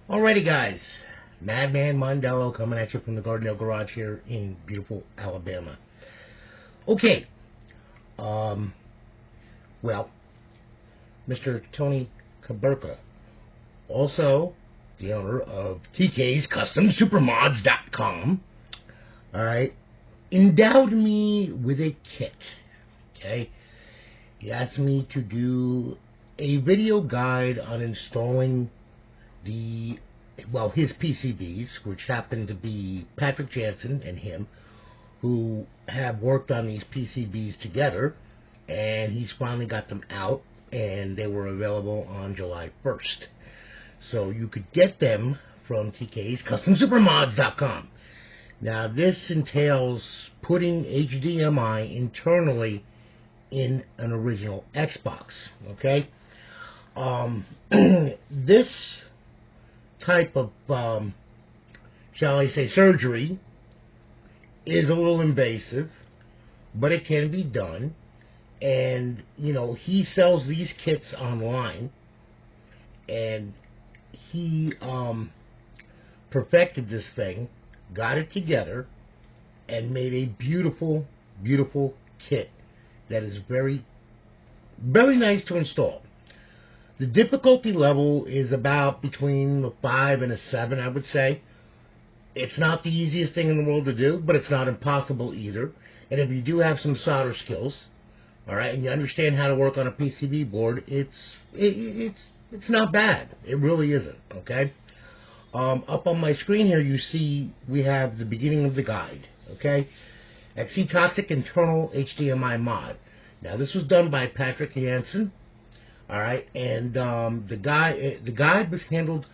Alrighty guys, Madman Mondello coming at you from the Gardendale Garage here in beautiful Alabama. Okay, well, Mr. Tony Caberca, also the owner of TK's Custom SuperModz.com, alright, endowed me with a kit, okay? He asked me to do a video guide on installing his PCBs, which happen to be Patrick Jansen and him, who have worked on these PCBs together, and he's finally got them out, and they were available on July 1st. So you could get them from TK's Custom SuperModz.com. Now this entails putting HDMI internally in an original Xbox, okay? This type of, shall I say, surgery is a little invasive, but it can be done. And, you know, he sells these kits online, and he perfected this thing, got it together, and made a beautiful, beautiful kit that is very, very nice to install. The difficulty level is about between a 5 and a 7, I would say. It's not the easiest thing in the world to do, but it's not impossible either. And if you do have some solder skills, alright, and you understand how to work on a PCB board, it's not bad. It really isn't, okay? Up on my screen here, you see we have the beginning of the guide, okay? Toxic Internal HDMI Mod. Now, this was done by Patrick Jansen. All right, and the guide was handled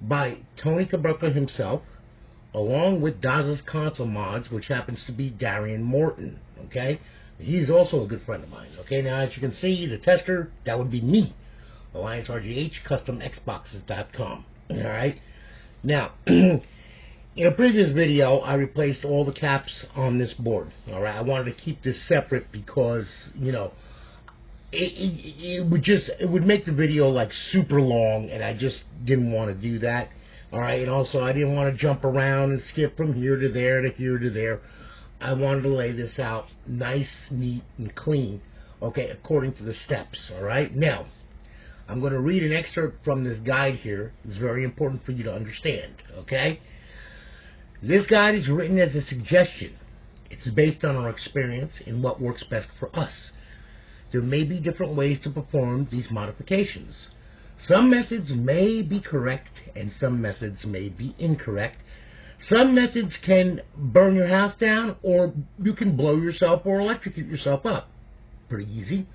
by Tony Caberca himself, along with Daz's Console Mods, which happens to be Darian Morton. Okay, he's also a good friend of mine. Okay, now as you can see, the tester, that would be me, Alliance RGH Custom Xboxes.com. All right, now in a previous video, I replaced all the caps on this board. All right, I wanted to keep this separate because, you know, it would make the video like super long, and I just didn't want to do that. Alright, and also I didn't want to jump around and skip from here to there to here to there. I wanted to lay this out nice, neat, and clean, okay, according to the steps. Alright, now I'm going to read an excerpt from this guide here. It's very important for you to understand, okay? This guide is written as a suggestion. It's based on our experience and what works best for us. There may be different ways to perform these modifications. Some methods may be correct and some methods may be incorrect. Some methods can burn your house down, or you can blow yourself or electrocute yourself up. Pretty easy.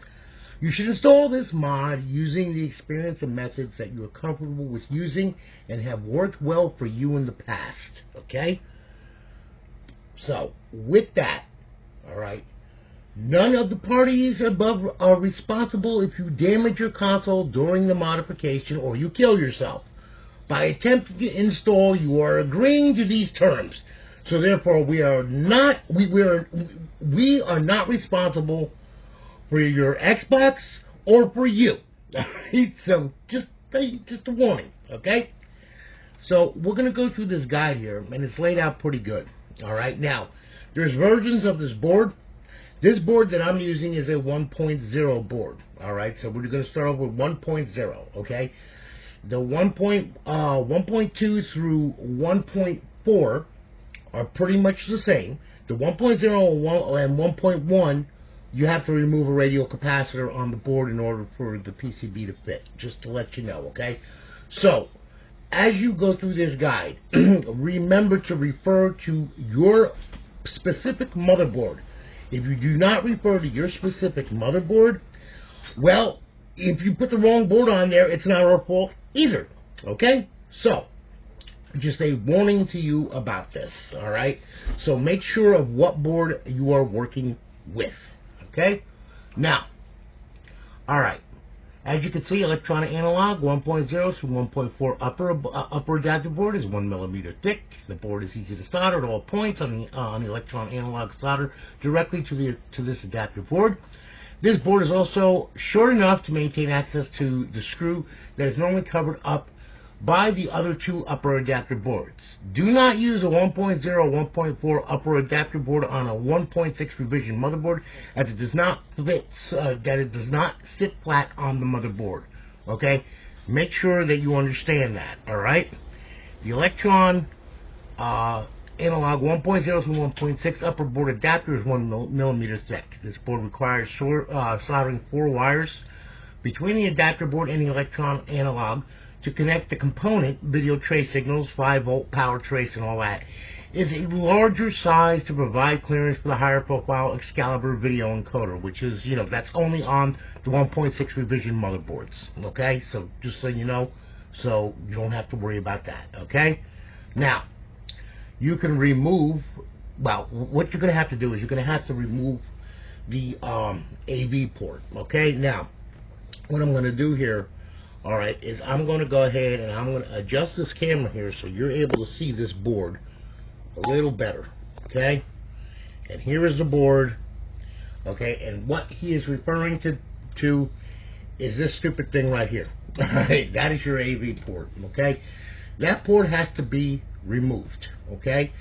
You should install this mod using the experience and methods that you are comfortable with using and have worked well for you in the past. Okay? So, with that, alright, none of the parties above are responsible if you damage your console during the modification or you kill yourself. By attempting to install, you are agreeing to these terms. So therefore, we are not responsible for your Xbox or for you. So just a warning, okay? So we're going to go through this guide here, and it's laid out pretty good. All right, now there's versions of this board. This board that I'm using is a 1.0 board, alright, so we're going to start off with 1.0, okay? The 1.2 through 1.4 are pretty much the same. The 1.0 and 1.1, you have to remove a radial capacitor on the board in order for the PCB to fit, just to let you know, okay? So, as you go through this guide, remember to refer to your specific motherboard. If you do not refer to your specific motherboard, well, if you put the wrong board on there, it's not our fault either. Okay? So, just a warning to you about this. Alright? So make sure of what board you are working with. Okay? Now, alright. As you can see, electronic analog 1.0 through 1.4 upper adapter board is 1 millimeter thick. The board is easy to solder at all points on the electronic analog solder directly to this adapter board. This board is also short enough to maintain access to the screw that is normally covered up buy the other two upper adapter boards. Do not use a 1.0 1.4 upper adapter board on a 1.6 revision motherboard, as it does not fit, it does not sit flat on the motherboard. Okay, make sure that you understand that. All right, the Electron analog 1.0 to 1.6 upper board adapter is 1 millimeter thick. This board requires soldering 4 wires between the adapter board and the Electron analog to connect the component video trace signals, 5-volt power trace, and all that. Is a larger size to provide clearance for the higher profile Excalibur video encoder, which is, that's only on the 1.6 revision motherboards. Okay, so just so you know, so you don't have to worry about that. Okay, now you can remove, well, what you're going to have to do is you're going to have to remove the AV port. Okay, now what I'm going to do here, all right, is I'm going to go ahead and I'm going to adjust this camera here so you're able to see this board a little better. Okay, and here is the board. Okay, and what he is referring to is this stupid thing right here. All right, that is your AV port. Okay, that port has to be removed. Okay,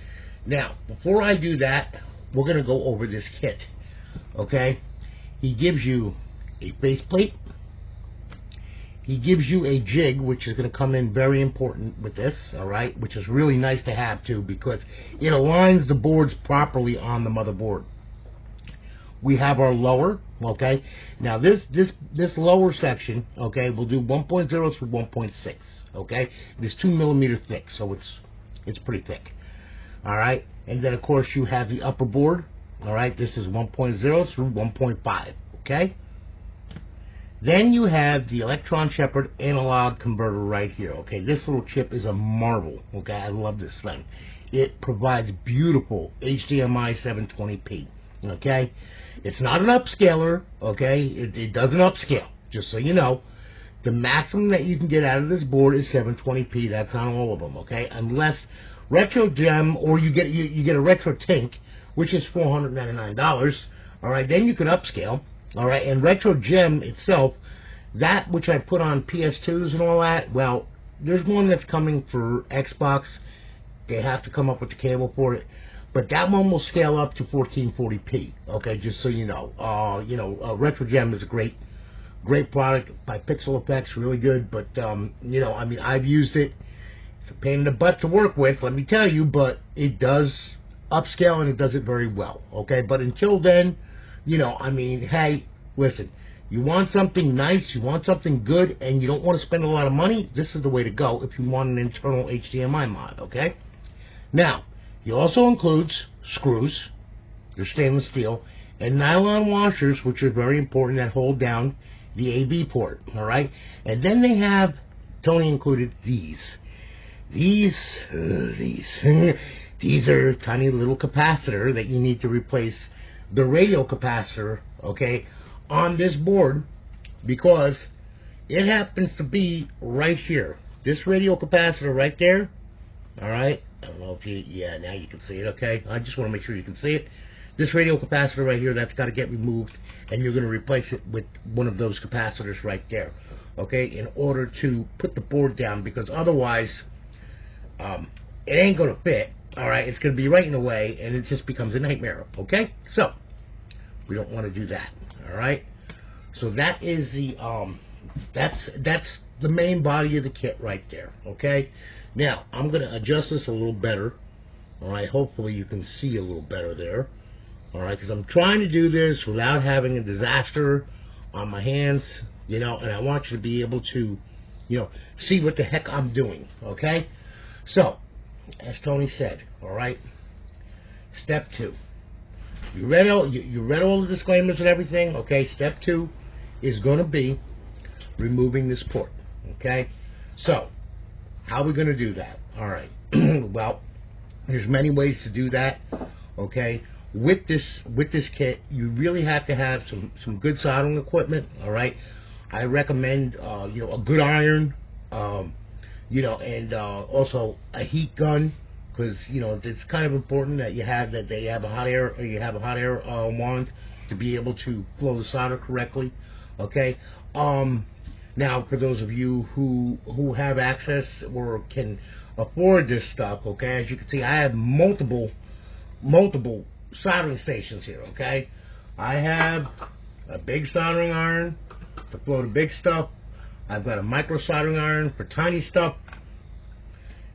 now before I do that, we're going to go over this kit. Okay, he gives you a faceplate. He gives you a jig, which is going to come in very important with this, all right, which is really nice to have too, because it aligns the boards properly on the motherboard. We have our lower. Okay, now this lower section, okay, will do 1.0 through 1.6. Okay, it's 2 millimeter thick, so it's pretty thick. All right, and then of course you have the upper board. All right, this is 1.0 through 1.5. Okay. Then you have the Electron Shepherd analog converter right here. Okay, this little chip is a marvel. Okay, I love this thing. It provides beautiful HDMI 720p. Okay, it's not an upscaler. Okay, it doesn't upscale. Just so you know, the maximum that you can get out of this board is 720p. That's on all of them. Okay, unless Retro Gem or you get a Retro Tink, which is $499. All right, then you can upscale. All right, and Retro Gem itself, that which I put on PS2s and all that, well, there's one that's coming for Xbox. They have to come up with the cable for it, but that one will scale up to 1440p. Okay, just so you know. Retro Gem is a great product by Pixel Effects, really good. But I mean, I've used it. It's a pain in the butt to work with, let me tell you, but it does upscale and it does it very well. Okay, but until then, I mean, hey, listen, you want something nice, you want something good, and you don't want to spend a lot of money, this is the way to go if you want an internal HDMI mod, okay? Now, he also includes screws, they're stainless steel, and nylon washers, which are very important, that hold down the AV port, all right? And then they have, Tony included, these. These are tiny little capacitor that you need to replace the radio capacitor, okay, on this board, because it happens to be right here. This radio capacitor right there, all right, I don't know if you, yeah, now you can see it, okay, I just want to make sure you can see it. This radio capacitor right here, that's got to get removed, and you're going to replace it with one of those capacitors right there, okay, in order to put the board down, because otherwise it ain't going to fit. All right, it's going to be right in the way, and it just becomes a nightmare. Okay, so we don't want to do that. All right, so that is the that's the main body of the kit right there. Okay, now I'm going to adjust this a little better. All right, hopefully you can see a little better there. All right, because I'm trying to do this without having a disaster on my hands, and I want you to be able to, see what the heck I'm doing. Okay, so, as Tony said, all right, step 2. You read all the disclaimers and everything, okay? Step 2 is going to be removing this port, okay? So, how are we going to do that? All right, well, there's many ways to do that, okay? With this kit, you really have to have some good soldering equipment, all right? I recommend, a good iron, and also a heat gun, because it's kind of important that they have a hot air wand to be able to flow the solder correctly. Okay, Now, for those of you who have access or can afford this stuff, okay, as you can see, I have multiple soldering stations here, okay. I have a big soldering iron to flow the big stuff. I've got a micro soldering iron for tiny stuff.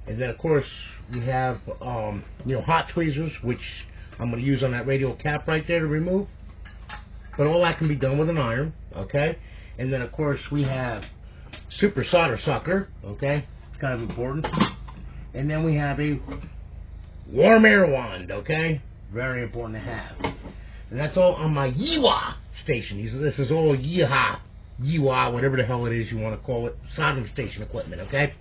And then, of course, we have, hot tweezers, which I'm going to use on that radial cap right there to remove. But all that can be done with an iron, okay? And then, of course, we have super solder sucker, okay? It's kind of important. And then we have a warm air wand, okay? Very important to have. And that's all on my Yiwa station. This is all Yiwa, whatever the hell it is you want to call it, soldering station equipment, okay?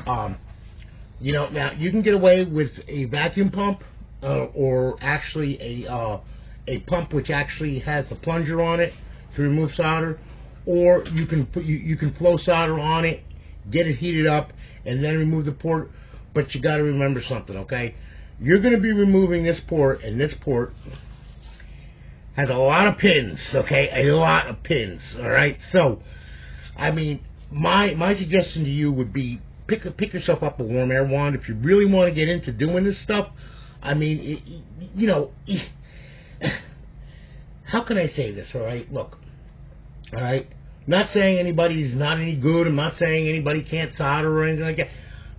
Now you can get away with a vacuum pump or actually a pump which actually has the plunger on it to remove solder, or you can flow solder on it, get it heated up, and then remove the port. But you got to remember something, okay? You're going to be removing this port, and this port has a lot of pins, okay? A lot of pins, all right? So, I mean, my suggestion to you would be pick yourself up a warm air wand if you really want to get into doing this stuff. I mean, how can I say this, all right? Look, all right? Not saying anybody's not any good. I'm not saying anybody can't solder or anything like that.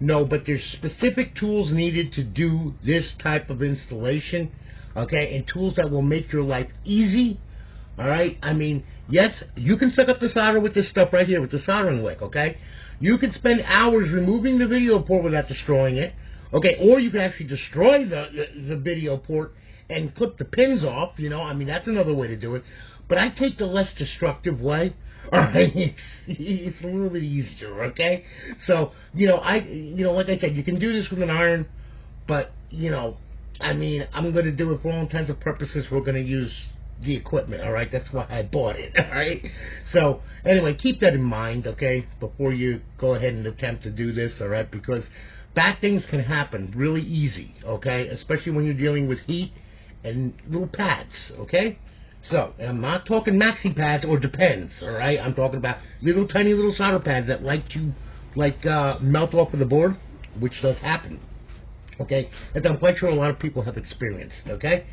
No, but there's specific tools needed to do this type of installation, okay? And tools that will make your life easy, all right? I mean, yes, you can suck up the solder with this stuff right here, with the soldering wick, okay? You can spend hours removing the video port without destroying it, okay? Or you can actually destroy the video port and clip the pins off, I mean, that's another way to do it. But I take the less destructive way. All right, it's a little bit easier, okay? So, like I said, you can do this with an iron, but, I mean, I'm going to do it for all intents and purposes. We're going to use the equipment, all right? That's why I bought it, all right? So, anyway, keep that in mind, okay, before you go ahead and attempt to do this, all right? Because bad things can happen really easy, okay? Especially when you're dealing with heat and little pads, okay? So, I'm not talking maxi pads or depends, all right? I'm talking about tiny little solder pads that melt off of the board, which does happen, okay? And I'm quite sure a lot of people have experienced, okay?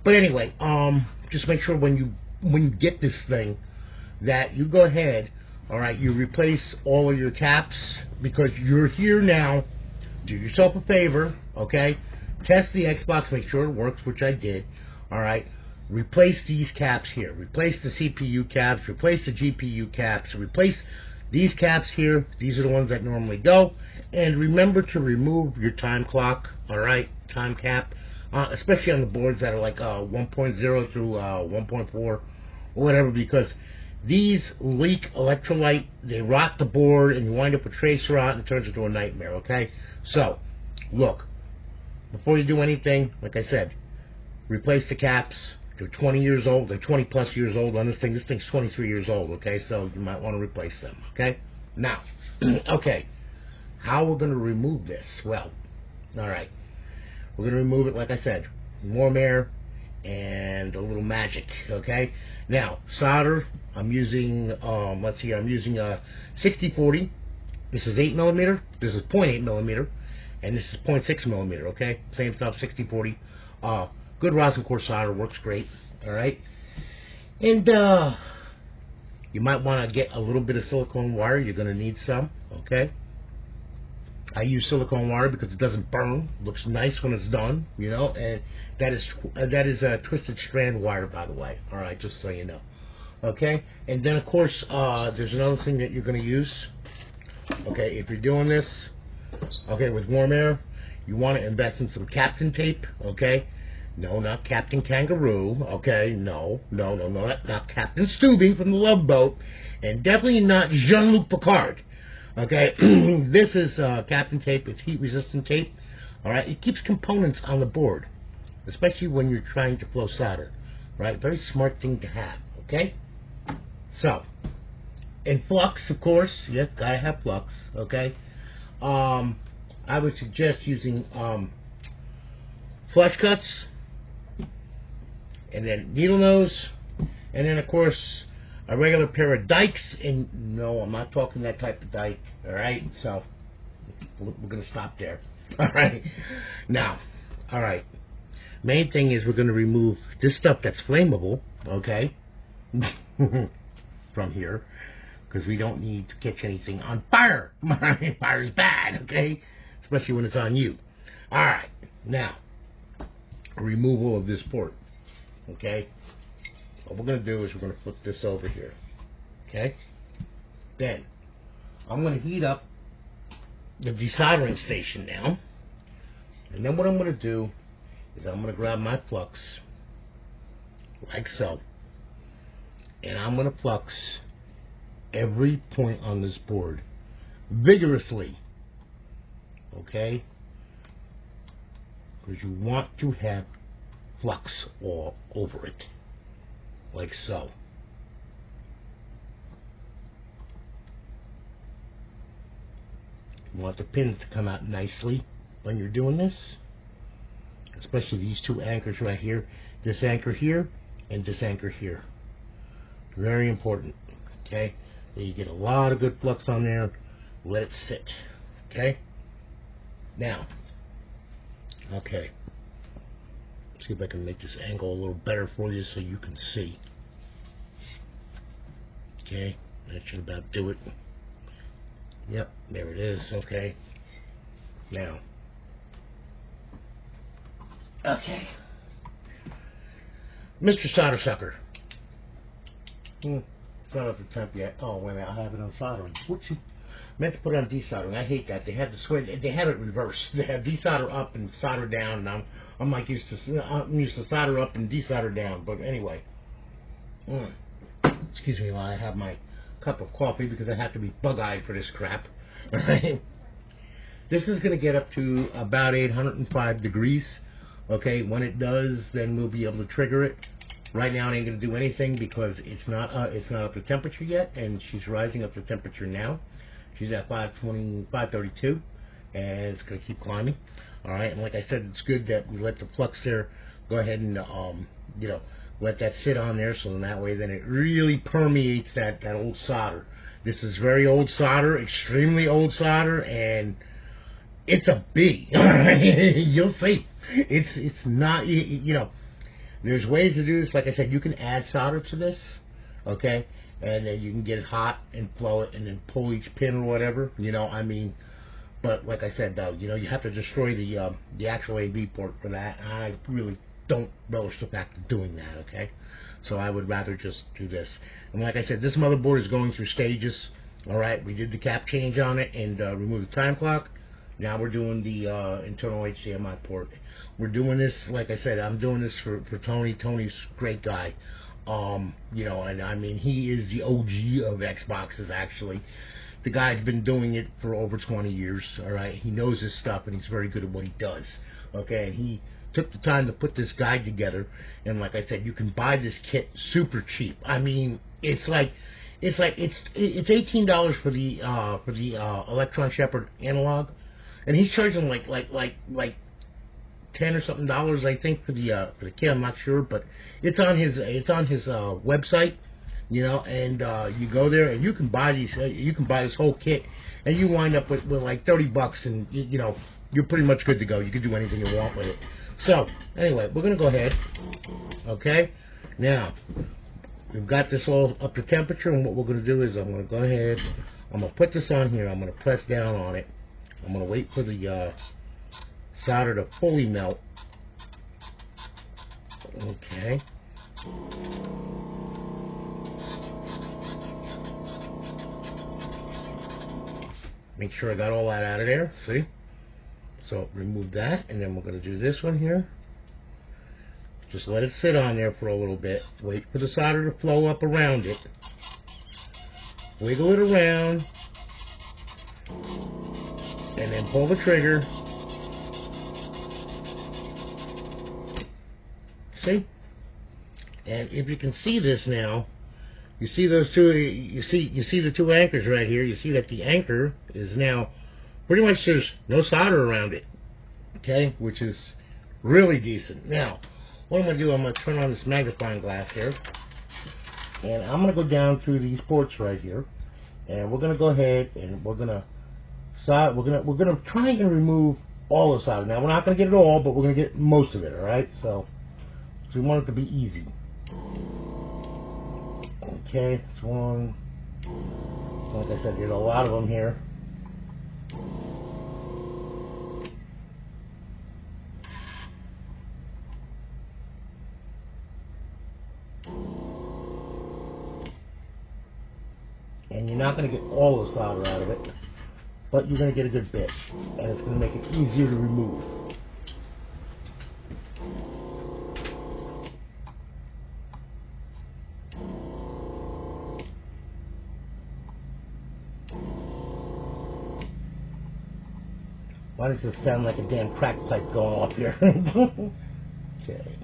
But anyway, just make sure when you get this thing that you go ahead, all right, you replace all of your caps, because you're here now. Do yourself a favor, okay? Test the Xbox, make sure it works, which I did, all right? Replace these caps here. Replace the CPU caps. Replace the GPU caps. Replace these caps here. These are the ones that normally go. And remember to remove your time clock, all right, time cap, especially on the boards that are like 1.0 through 1.4 or whatever, because these leak electrolyte, they rot the board, and you wind up with trace rot, and it turns into a nightmare, okay? So, look, before you do anything, like I said, replace the caps. They're 20 years old. They're 20 plus years old on this thing. This thing's 23 years old, okay? So you might want to replace them, okay? Now, okay, how we're going to remove this? Well, all right. We're going to remove it, like I said, warm air and a little magic, okay? Now, solder, I'm using, let's see, I'm using a 6040. This is 8 millimeter. This is 0.8 millimeter. And this is 0.6 millimeter, okay? Same stuff, 6040. Good rosin core solder, works great, all right? And you might want to get a little bit of silicone wire. You're going to need some, okay? I use silicone wire because it doesn't burn. It looks nice when it's done, and that is a twisted strand wire, by the way, all right, just so you know, okay? And then, of course, there's another thing that you're going to use, okay? If you're doing this, okay, with warm air, you want to invest in some Captain tape, okay? No, not Captain Kangaroo, okay? No, not Captain Stubing from the Love Boat, and definitely not Jean-Luc Picard, okay? This is Captain tape. It's heat-resistant tape, all right? It keeps components on the board, especially when you're trying to flow solder, right? Very smart thing to have, okay? So, and flux, of course. Yep, gotta have flux, okay? I would suggest using flush cuts, and then needle nose, and then, of course, a regular pair of dikes, and no, I'm not talking that type of dike, alright? So, we're going to stop there. Alright? Now, alright. Main thing is we're going to remove this stuff that's flammable, okay? From here. Because we don't need to catch anything on fire. Fire is bad, okay? Especially when it's on you. Alright. Now, removal of this port. Okay? What we're going to do is we're going to flip this over here. Okay? Then, I'm going to heat up the desoldering station now. And then what I'm going to do is I'm going to grab my flux, like so. And I'm going to flux every point on this board vigorously. Okay? Because you want to have flux all over it. Like so. You want the pins to come out nicely when you're doing this. Especially these two anchors right here. This anchor here and this anchor here. Very important. Okay? Then you get a lot of good flux on there. Let it sit. Okay? Now. Okay. See if I can make this angle a little better for you so you can see. Okay, that should about do it. Yep, there it is. Okay. Now. Okay. Mr. Solder Sucker. It's not up to temp yet. Oh, wait a minute, I have it on soldering. Whoopsie. Meant to put it on desoldering. I hate that. They had to switch. They had it reversed. They had desolder up and solder down, and I'm like used to solder up and desolder down. But anyway, excuse me while I have my cup of coffee because I have to be bug-eyed for this crap. This is going to get up to about 805 degrees. Okay, when it does, then we'll be able to trigger it. Right now, it ain't going to do anything because it's not up to temperature yet, and she's rising up to temperature now. She's at 532, and it's going to keep climbing. All right, and like I said, it's good that we let the flux there go ahead and you know, let that sit on there, so in that way then it really permeates that old solder. This is very old solder, extremely old solder, and it's a B. You'll see. It's not, you know, there's ways to do this. Like I said, you can add solder to this, okay, and then you can get it hot and flow it and then pull each pin or whatever, you know, I mean, but like I said, though, you know, you have to destroy the actual AV port for that. I really don't relish the fact of doing that, okay? So I would rather just do this. And like I said, this motherboard is going through stages. All right, we did the cap change on it and removed the time clock. Now we're doing the internal HDMI port. We're doing this, like I said, I'm doing this for Tony. Tony's a great guy. You know, and I mean, he is the OG of Xboxes, actually. The guy's been doing it for over 20 years, all right? He knows his stuff, and he's very good at what he does, okay? And he took the time to put this guide together, and like I said, you can buy this kit super cheap. I mean, it's $18 for the Electron Shepherd analog, and he's charging like 10 or something dollars, I think, for the kit. I'm not sure, but it's on his website, you know, and you go there and you can buy these. You can buy this whole kit, and you wind up with like $30, and you know, you're pretty much good to go. You can do anything you want with it. So anyway, we're gonna go ahead. Okay, now we've got this all up to temperature, and what we're gonna do is I'm gonna go ahead. I'm gonna put this on here. I'm gonna press down on it. I'm gonna wait for the solder to fully melt. Okay. Make sure I got all that out of there. See? So remove that, and then we're going to do this one here. Just let it sit on there for a little bit. Wait for the solder to flow up around it. Wiggle it around. And then pull the trigger. See? And if you can see this now, you see those two, you see the two anchors right here. You see that the anchor is now pretty much, there's no solder around it, okay, which is really decent. Now, what I'm going to do, I'm going to turn on this magnifying glass here, And I'm going to go down through these ports right here, and we're going to go ahead and we're going to try and remove all the solder. Now we're not going to get it all, but we're going to get most of it. All right, so we want it to be easy. Okay, that's one. Like I said, there's a lot of them here. And you're not going to get all the solder out of it, but you're going to get a good bit, and it's going to make it easier to remove. Why does this sound like a damn crack pipe going off here? Okay.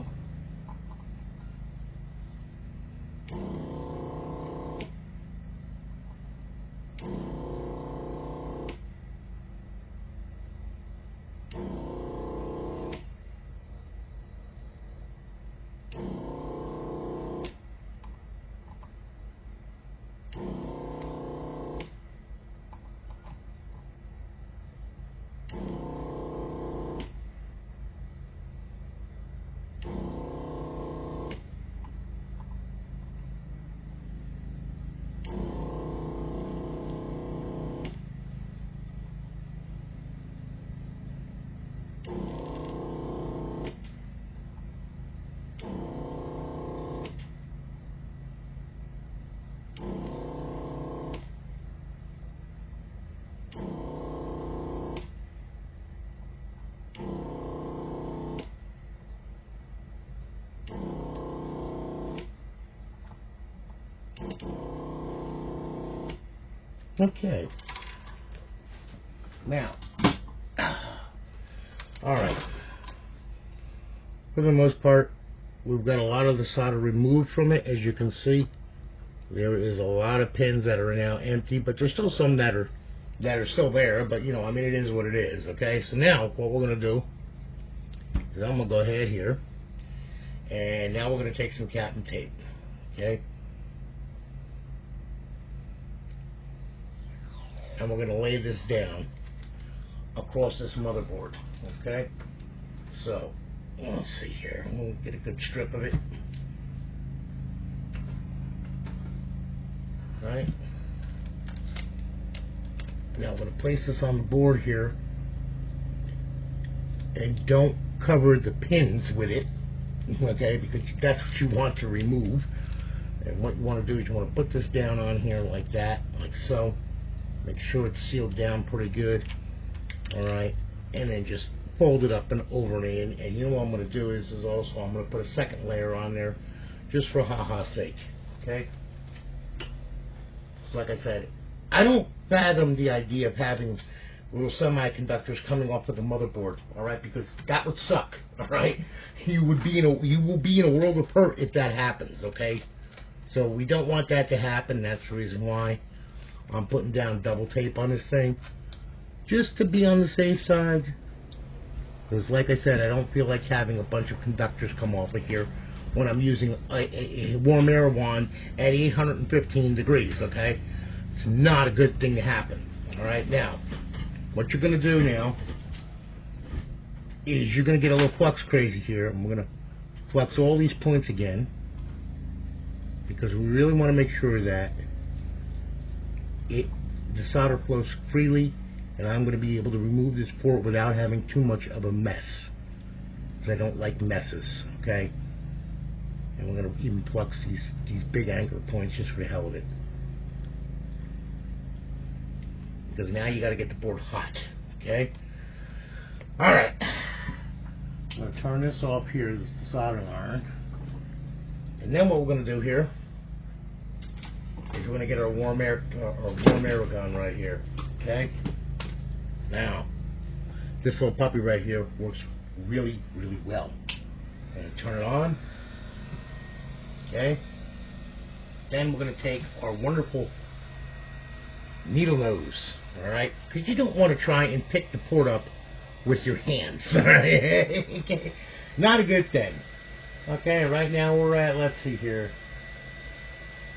Okay. Now, alright. For the most part, we've got a lot of the solder removed from it. As you can see, there is a lot of pins that are now empty, but there's still some that are still there, but you know, I mean, it is what it is. Okay, so now what we're going to do is I'm going to go ahead here, and now we're going to take some cap and tape. Okay, and we're going to lay this down across this motherboard. Okay, so let's see here, we'll get a good strip of it. Right, now I'm going to place this on the board here, and don't cover the pins with it, okay, because that's what you want to remove. And what you want to do is you want to put this down on here like that, like so. Make sure it's sealed down pretty good. Alright, and then just fold it up and over and in. And you know what I'm going to do is also I'm going to put a second layer on there just for ha-ha's sake. Okay, so like I said, I don't fathom the idea of having little semiconductors coming off of the motherboard, alright, because that would suck. Alright, you will be in a world of hurt if that happens. Okay, so we don't want that to happen. That's the reason why I'm putting down double tape on this thing, just to be on the safe side. Because like I said, I don't feel like having a bunch of conductors come off of here when I'm using a warm air wand at 815 degrees, okay? It's not a good thing to happen. Alright, now, what you're going to do now is you're going to get a little flux crazy here. I'm going to flux all these points again, because we really want to make sure that the solder flows freely, and I'm going to be able to remove this port without having too much of a mess, because I don't like messes. Okay, and we're going to even flux these big anchor points just for the hell of it, because now you got to get the board hot. Okay, alright, I'm going to turn this off here. This is the soldering iron, and then what we're going to do here is we're going to get our warm air gun right here. Okay, now this little puppy right here works really, really well. And turn it on. Okay, then we're going to take our wonderful needle nose. Alright, because you don't want to try and pick the port up with your hands. Okay, not a good thing. Okay, right now we're at, let's see here,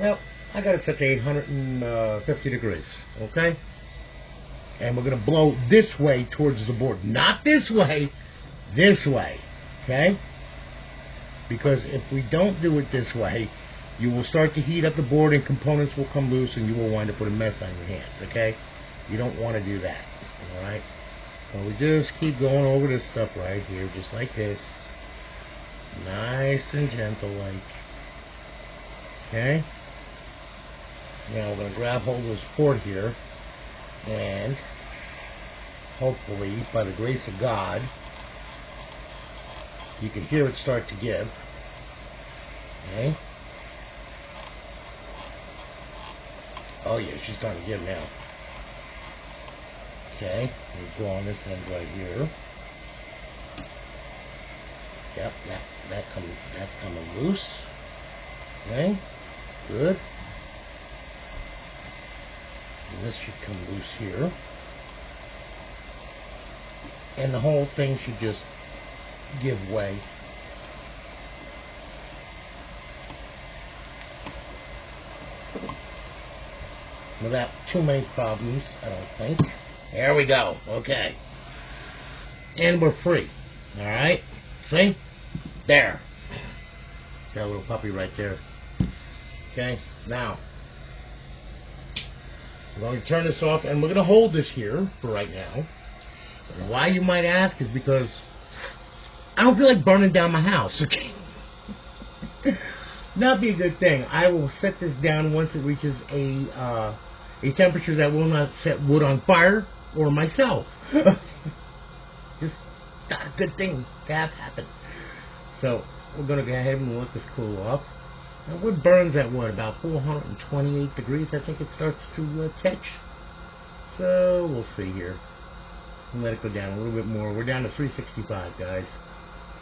Well, I got it set to 850 degrees, okay? And we're going to blow this way towards the board. Not this way, okay? Because if we don't do it this way, you will start to heat up the board and components will come loose and you will wind up with a mess on your hands, okay? You don't want to do that, alright? So we just keep going over this stuff right here, just like this. Nice and gentle like. Okay? Now we're going to grab hold of this port here, and hopefully, by the grace of God, you can hear it start to give. Okay? Oh yeah, she's starting to give now. Okay, we'll go on this end right here. Yep, that's coming loose. Okay, good. And this should come loose here. And the whole thing should just give way. Without too many problems, I don't think. There we go. Okay. And we're free. Alright? See? There. Got a little puppy right there. Okay? Now, we're going to turn this off, and we're going to hold this here for right now. And why, you might ask, is because I don't feel like burning down my house. Okay? Not be a good thing. I will set this down once it reaches a temperature that will not set wood on fire or myself. Just not a good thing to have happen. So we're going to go ahead and let this cool off. Now, wood burns at what, about 428 degrees, I think it starts to catch. So we'll see here. Let it go down a little bit more. We're down to 365, guys.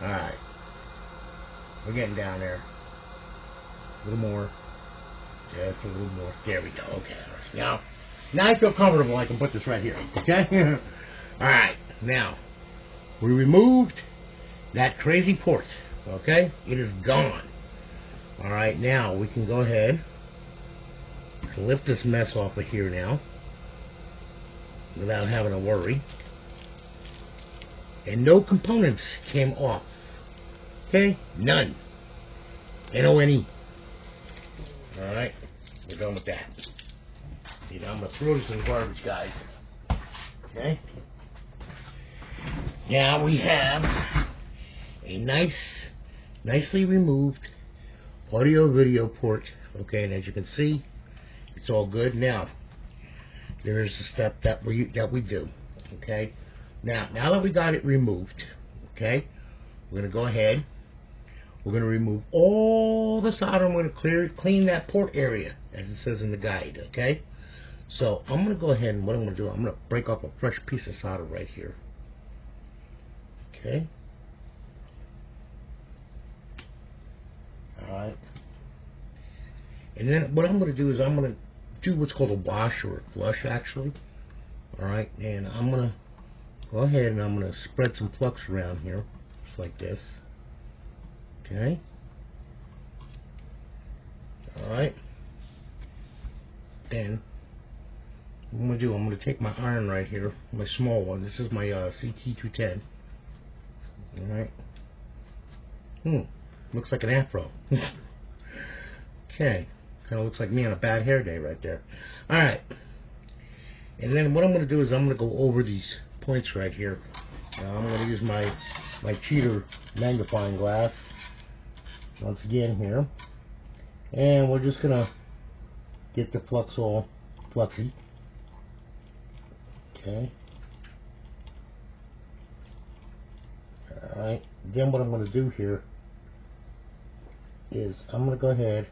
Alright. We're getting down there. A little more. Just a little more. There we go. Okay. Now I feel comfortable. I can put this right here. Okay? Alright. Now, we removed that crazy port. Okay? It is gone. Alright. Now, we can go ahead and lift this mess off of here now without having to worry. And no components came off. Okay? None. N-O-N-E. Alright, we're done with that. You know, I'm going to throw this in the garbage, guys. Okay? Now we have a nicely removed audio-video port. Okay, and as you can see, it's all good. Now, there's the step that we do. Okay? Now that we got it removed, okay, we're going to go ahead. We're going to remove all the solder. I'm going to clean that port area, as it says in the guide, okay? So I'm going to go ahead, and what I'm going to do, I'm going to break off a fresh piece of solder right here. Okay? Alright. And then what I'm going to do is I'm going to do what's called a wash or a flush, actually. Alright, and I'm going to go ahead and I'm going to spread some flux around here, just like this. Okay. Alright. Then, what I'm going to do, I'm going to take my iron right here, my small one. This is my CT210. Alright. Looks like an afro. Okay. Kind of looks like me on a bad hair day right there. Alright. And then what I'm going to do is I'm going to go over these points right here. Now I'm going to use my cheater magnifying glass once again here, and we're just gonna get the flux all fluxy. Okay. Alright, then what I'm going to do here is I'm going to go ahead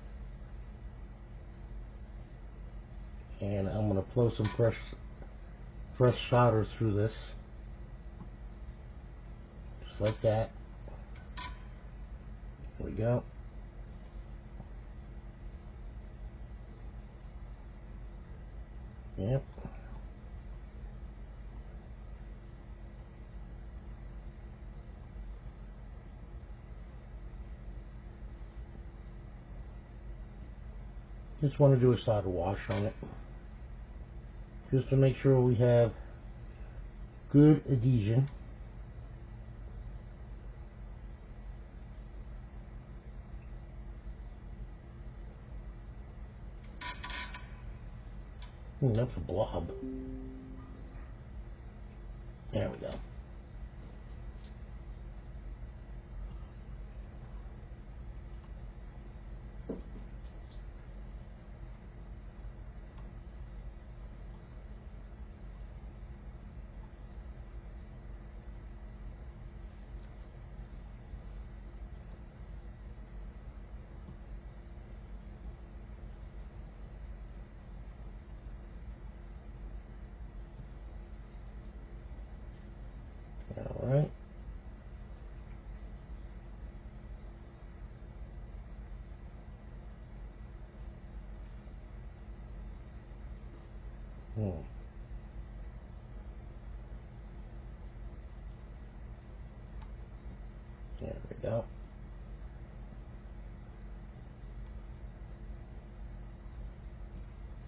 and I'm going to flow some fresh solder through this, just like that. There we go. Yep. Just want to do a solder wash on it, just to make sure we have good adhesion. That's a blob. There we go. All right. There we go.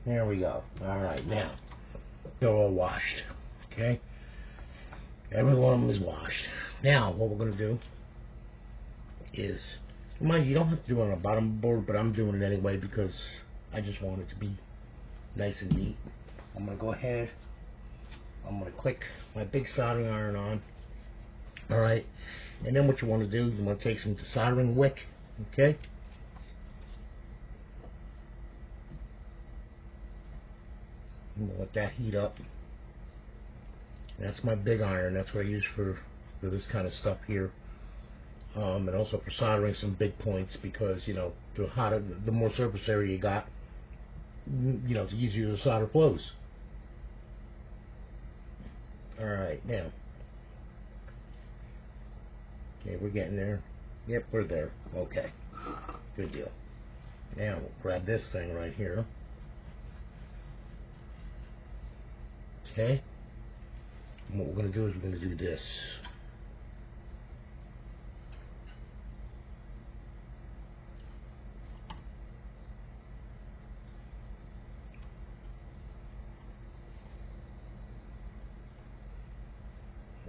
There we go. All right, now they're all washed. Okay, every one of them is washed. Now what we're going to do is, mind you, don't have to do it on a bottom board, but I'm doing it anyway because I just want it to be nice and neat. I'm going to go ahead. I'm going to click my big soldering iron on. All right, and then what you want to do is you want to take some soldering wick. Okay. I'm going to let that heat up. That's my big iron. That's what I use for this kind of stuff here. And also for soldering some big points, because, you know, the hotter, the more surface area you got, you know, the easier the solder flows. Alright, now. Okay, we're getting there. Yep, we're there. Okay. Good deal. Now, we'll grab this thing right here. Okay. And what we're going to do is we're going to do this.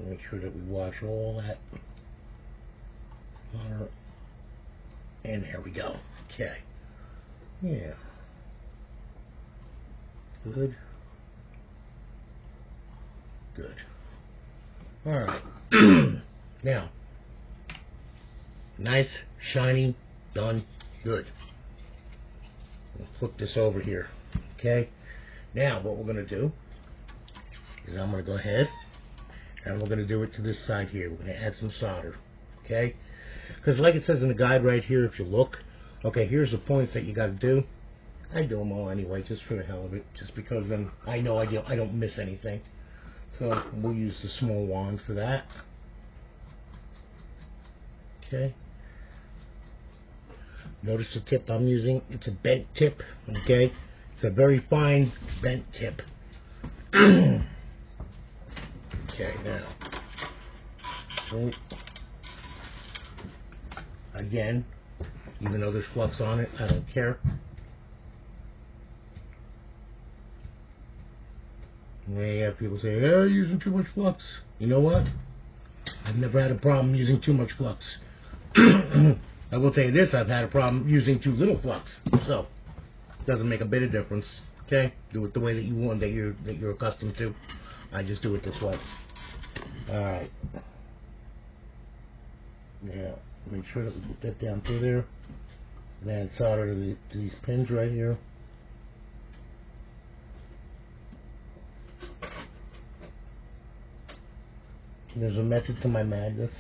Make sure that we wash all that water. And there we go. Okay. Yeah. Good. Good. Alright. Now, nice, shiny, done, good. We'll flip this over here. Okay. Now, what we're going to do is I'm going to go ahead and we're going to do it to this side here. We're going to add some solder. Okay. Because like it says in the guide right here, if you look, okay, here's the points that you got to do. I do them all anyway, just for the hell of it, just because then I know I don't miss anything. So we'll use the small wand for that. Okay. Notice the tip I'm using. It's a bent tip. Okay. It's a very fine bent tip. Okay, now. Again, even though there's flux on it, I don't care. And then you have people say, oh, you're using too much flux. You know what? I've never had a problem using too much flux. I will tell you this, I've had a problem using too little flux. So, it doesn't make a bit of difference. Okay? Do it the way that you want, that you're accustomed to. I just do it this way. Alright. Now, make sure that we put that down through there. And add solder to these pins right here. There's a method to my madness,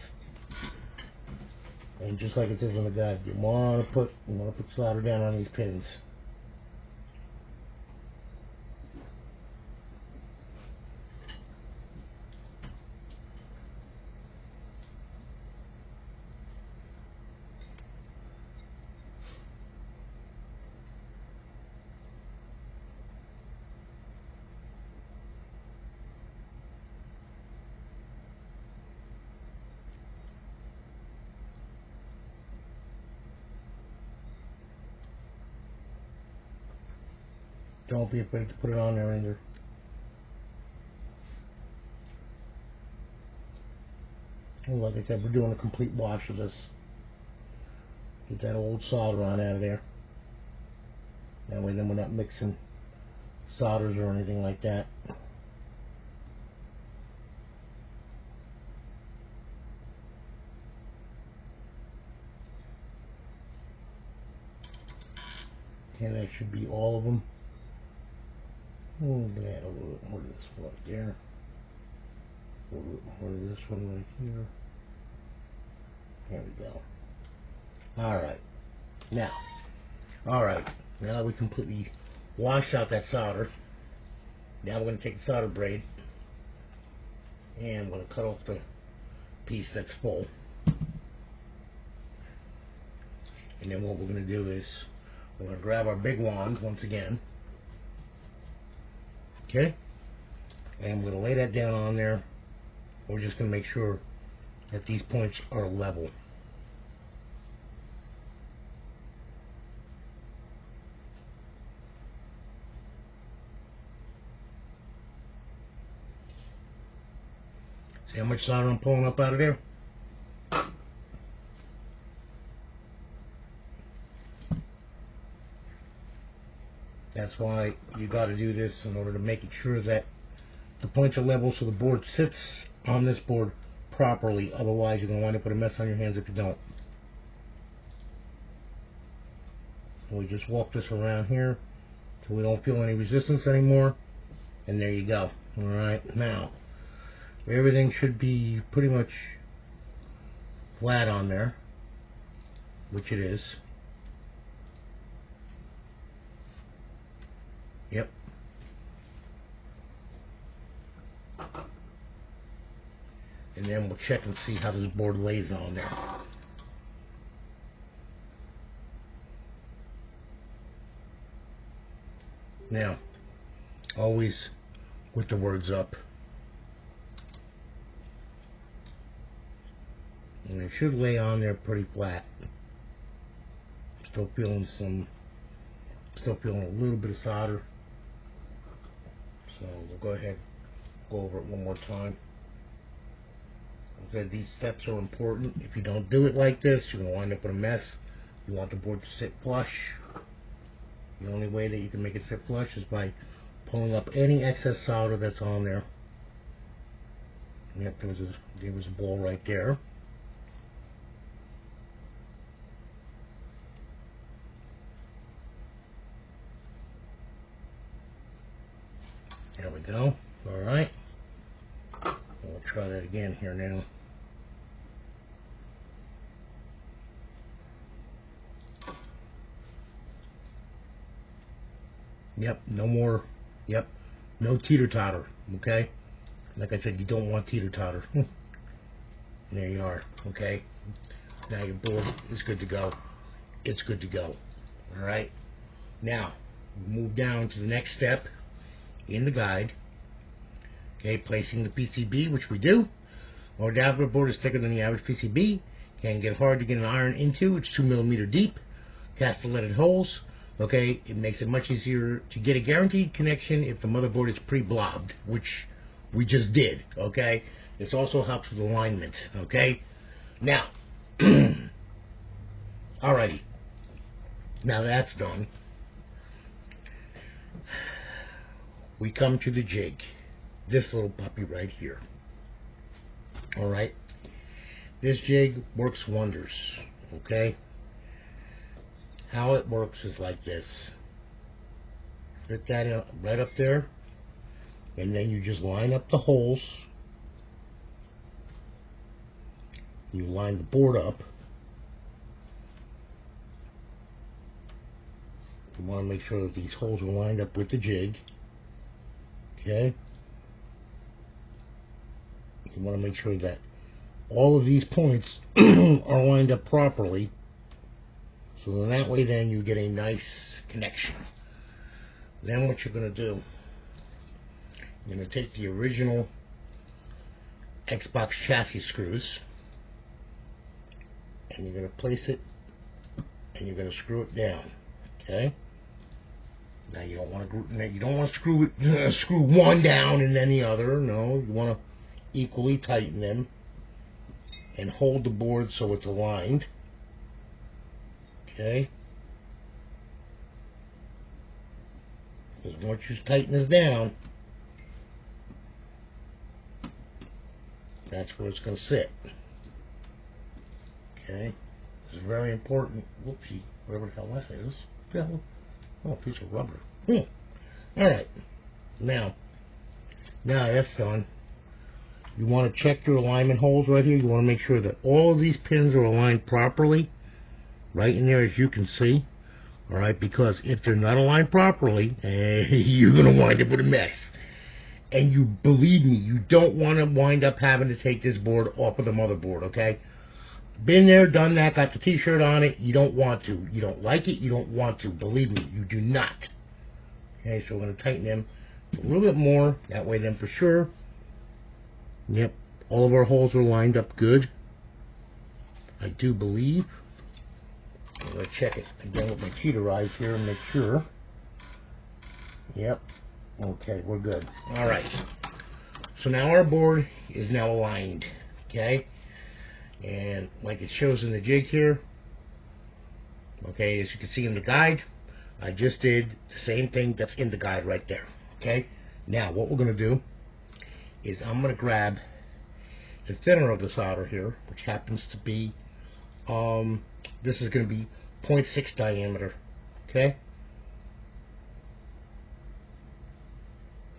and just like it says in the guide, you want to put solder down on these pins. Don't be afraid to put it on there either. And like I said, we're doing a complete wash of this. Get that old solder on out of there. That way then we're not mixing solders or anything like that. And that should be all of them. I'm gonna add a little bit more of this one right there. A little bit more of this one right here. There we go. Alright. Now that we completely washed out that solder, now we're going to take the solder braid and we're going to cut off the piece that's full. And then what we're going to do is we're going to grab our big wand once again. Okay? And we're going to lay that down on there. We're just going to make sure that these points are level. See how much solder I'm pulling up out of there? That's why you got to do this in order to make it sure that the points are level so the board sits on this board properly. Otherwise you're going to wind up with a mess on your hands if you don't. So we just walk this around here so we don't feel any resistance anymore. And there you go. Alright, now everything should be pretty much flat on there, which it is. Yep. And then we'll check and see how this board lays on there. Now, always with the words up. And it should lay on there pretty flat. Still feeling a little bit of solder. So we'll go ahead and go over it one more time. As I said, these steps are important. If you don't do it like this, you're going to wind up with a mess. You want the board to sit flush. The only way that you can make it sit flush is by pulling up any excess solder that's on there. Yep, there was a ball right there. There we go. Alright. We'll try that again here now. Yep, no more. Yep, no teeter-totter. Okay? Like I said, you don't want teeter-totter. There you are. Okay? Now your board is good to go. It's good to go. Alright? Now, move down to the next step in the guide. Okay, placing the PCB, which we do. Our adapter board is thicker than the average PCB. Can get hard to get an iron into. It's 2 millimeter deep. Castellated holes. Okay, it makes it much easier to get a guaranteed connection if the motherboard is pre-blobbed, which we just did. Okay, this also helps with alignment. Okay, now, alrighty, now that's done. We come to the jig, this little puppy right here. Alright, this jig works wonders. Okay, how it works is like this. Fit that right up there, and then you just line up the holes. You line the board up. You want to make sure that these holes are lined up with the jig. Okay, you want to make sure that all of these points are lined up properly, so then that way then you get a nice connection. Then what you're going to do, you're going to take the original Xbox chassis screws and you're going to place it and you're going to screw it down. Okay, Now you don't want to screw one down and then the other. No, you want to equally tighten them and hold the board so it's aligned. Okay. Once you tighten this down, that's where it's going to sit. Okay. This is very important. Whoopsie, whatever the hell that is. Oh, a piece of rubber. Alright. Now that's done. You want to check your alignment holes right here. You want to make sure that all of these pins are aligned properly. Right in there, as you can see. Alright, because if they're not aligned properly, you're going to wind up with a mess. And you, believe me, you don't want to wind up having to take this board off of the motherboard, okay? Been there, done that, got the t-shirt on it. You don't want to. You don't like it, you don't want to. Believe me, you do not. Okay, so we're going to tighten them a little bit more. That way then for sure. Yep, all of our holes are lined up good. I do believe. I'm going to check it again with my cheater eyes here and make sure. Yep. Okay, we're good. Alright. So now our board is now aligned. Okay? And like it shows in the jig here. Okay, as you can see in the guide, I just did the same thing that's in the guide right there. Okay? Now what we're going to do is I'm going to grab the thinner of the solder here, which happens to be this is going to be 0.6 diameter. Okay?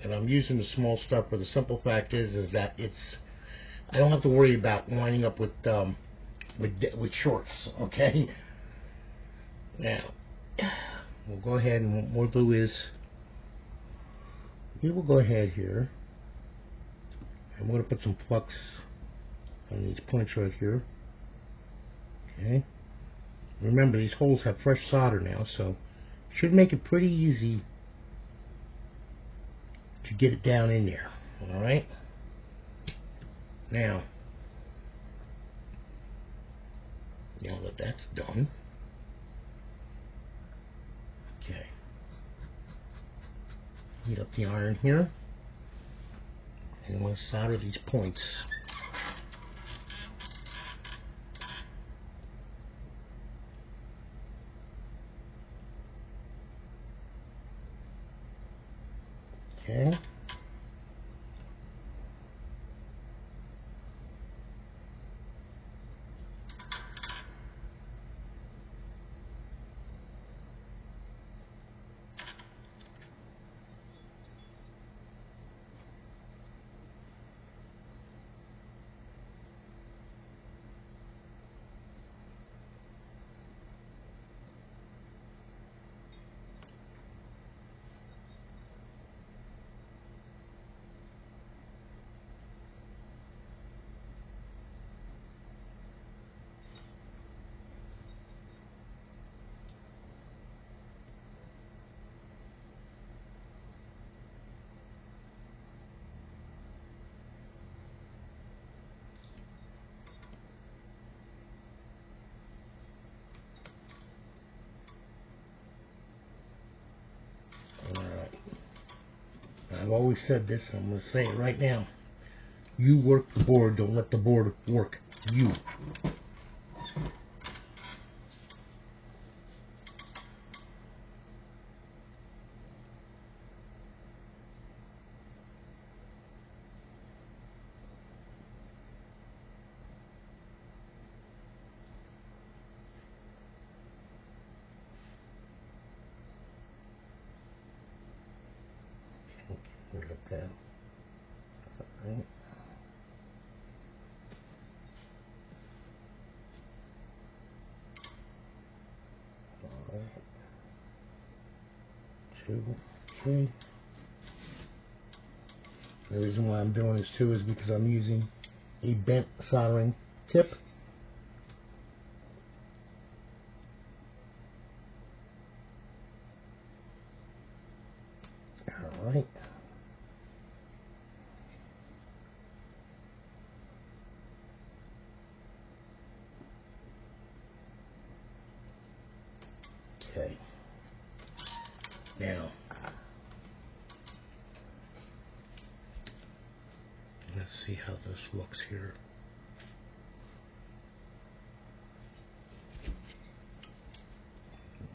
And I'm using the small stuff for the simple fact is that I don't have to worry about winding up with shorts. Okay? Now we'll go ahead and what we'll do is we will go ahead here. I'm going to put some flux on these points right here. Okay. Remember, these holes have fresh solder now, so should make it pretty easy to get it down in there. Alright? Now that that's done, okay, heat up the iron here, and I'm going to solder these points. Okay. I've always said this, and I'm going to say it right now. You work the board, don't let the board work you. Look at that. Alright. Alright. 2, 3. The reason why I'm doing this too is because I'm using a bent soldering tip. Alright. Okay. Now, let's see how this looks here.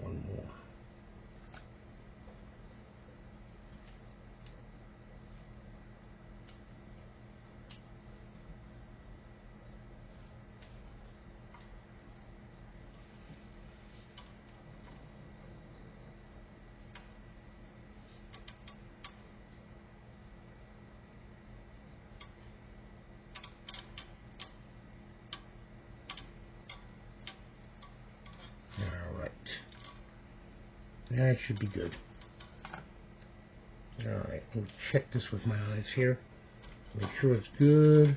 One more. Alright. That should be good. Alright, let me check this with my eyes here. Make sure it's good.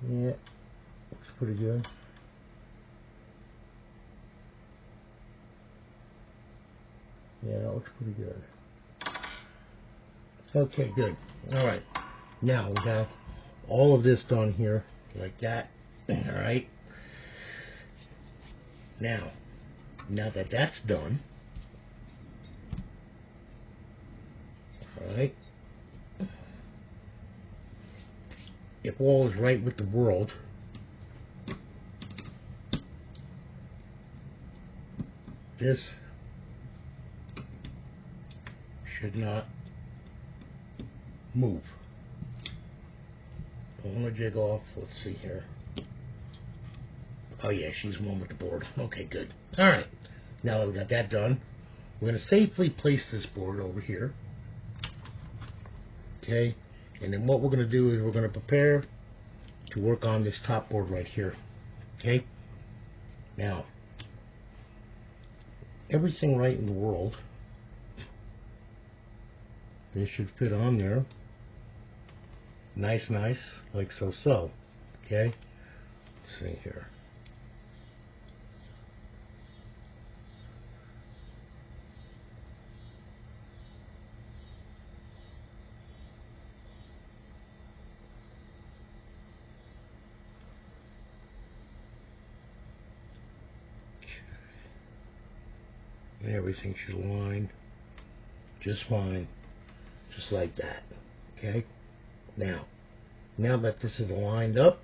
Yeah, looks pretty good. Yeah, that looks pretty good. Okay, good. Alright. Now we got all of this done here, like that. Alright. Now that that's done, alright, if all is right with the world, this should not move. Pulling the jig off. Let's see here. Oh yeah, she's one with the board. Okay, good. Alright, now that we got that done, we're going to safely place this board over here. Okay, and then what we're going to do is we're going to prepare to work on this top board right here. Okay, now, everything right in the world, this should fit on there. Nice, like so. Okay, let's see here. Everything should align just fine, just like that. Okay, now that this is lined up,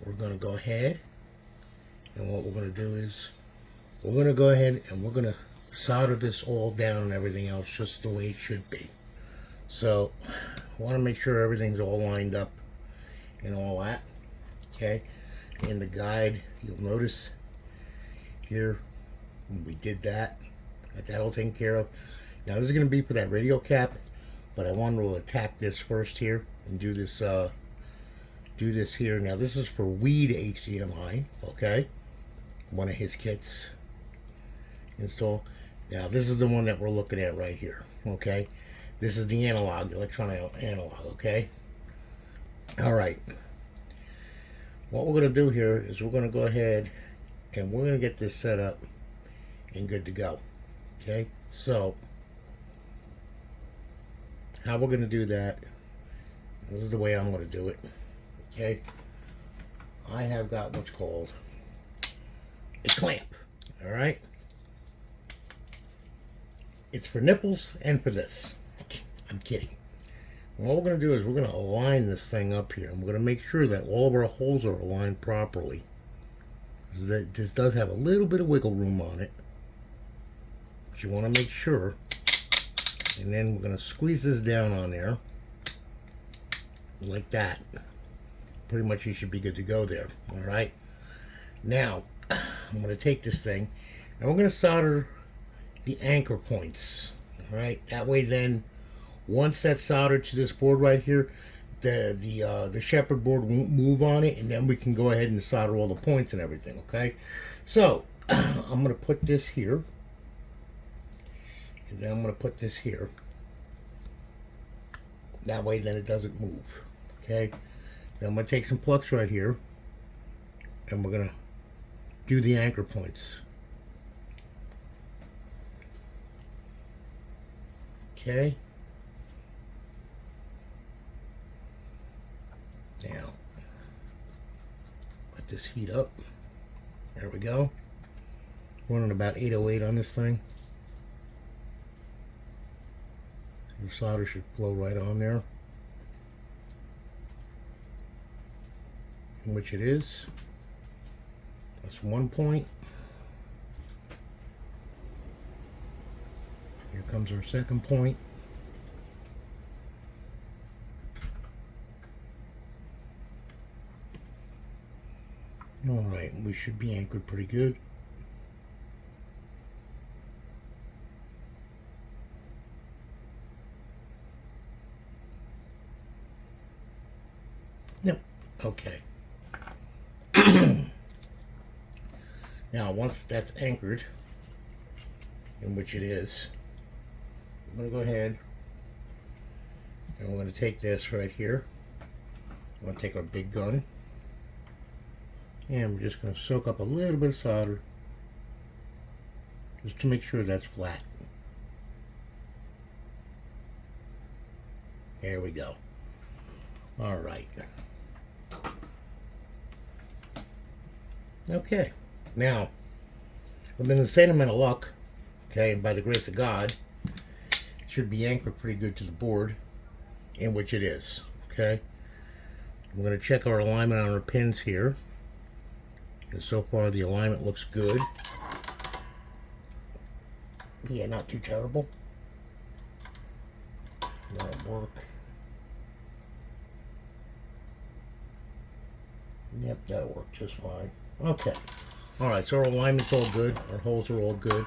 we're going to go ahead, and what we're going to do is we're going to go ahead and we're going to solder this all down and everything else just the way it should be. So I want to make sure everything's all lined up and all that. Okay, in the guide you'll notice here we did that. Got that all taken care of. Now this is going to be for that radio cap, but I wanted to attack this first here and do this here. Now this is for Weed HDMI, okay, one of his kits install. Now this is the one that we're looking at right here. Okay, this is the analog, electronic analog. Okay, all right, what we're going to do here is we're going to go ahead and we're going to get this set up and good to go. Okay, so how we're going to do that, this is the way I'm going to do it. Okay, I have got what's called a clamp. All right, it's for nipples and for this. I'm kidding. And what we're going to do is we're going to align this thing up here, and we're going to make sure that all of our holes are aligned properly. This does have a little bit of wiggle room on it, but you want to make sure. And then we're going to squeeze this down on there like that. Pretty much you should be good to go there. All right, now I'm going to take this thing and we're going to solder the anchor points. All right, that way then once that's soldered to this board right here, the shepherd board won't move on it, and then we can go ahead and solder all the points and everything. Okay, so I'm going to put this here, and then I'm going to put this here. That way then it doesn't move. Okay, then I'm going to take some flux right here, and we're going to do the anchor points. Okay, now this heat up. There we go. Running about 808 on this thing. The solder should flow right on there, in which it is. That's 1 point. Here comes our second point. Alright, we should be anchored pretty good. Yep, okay. Now, once that's anchored, in which it is, I'm going to go ahead and we're going to take this right here. I'm going to take our big gun and we're just going to soak up a little bit of solder just to make sure that's flat. There we go. All right. Okay. Now, within the same amount of luck, okay, and by the grace of God, it should be anchored pretty good to the board, in which it is. Okay. I'm going to check our alignment on our pins here. And so far the alignment looks good. Yeah, not too terrible. That'll work. Yep, that'll work just fine. Okay. Alright, so our alignment's all good. Our holes are all good.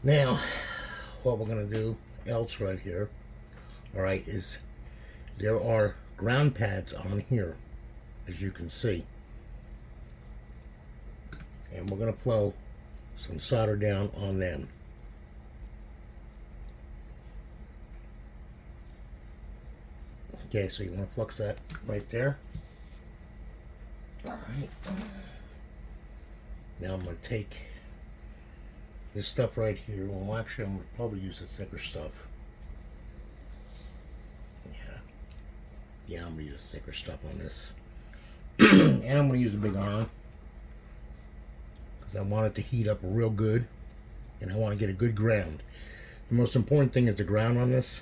Now, what we're going to do else right here, alright, is there are ground pads on here, as you can see. And we're going to flow some solder down on them. Okay, so you want to flux that right there. Alright. Now I'm going to take this stuff right here. Well, actually, I'm going to probably use the thicker stuff. Yeah, I'm going to use thicker stuff on this. And I'm going to use a big iron, because I want it to heat up real good. And I want to get a good ground. The most important thing is the ground on this.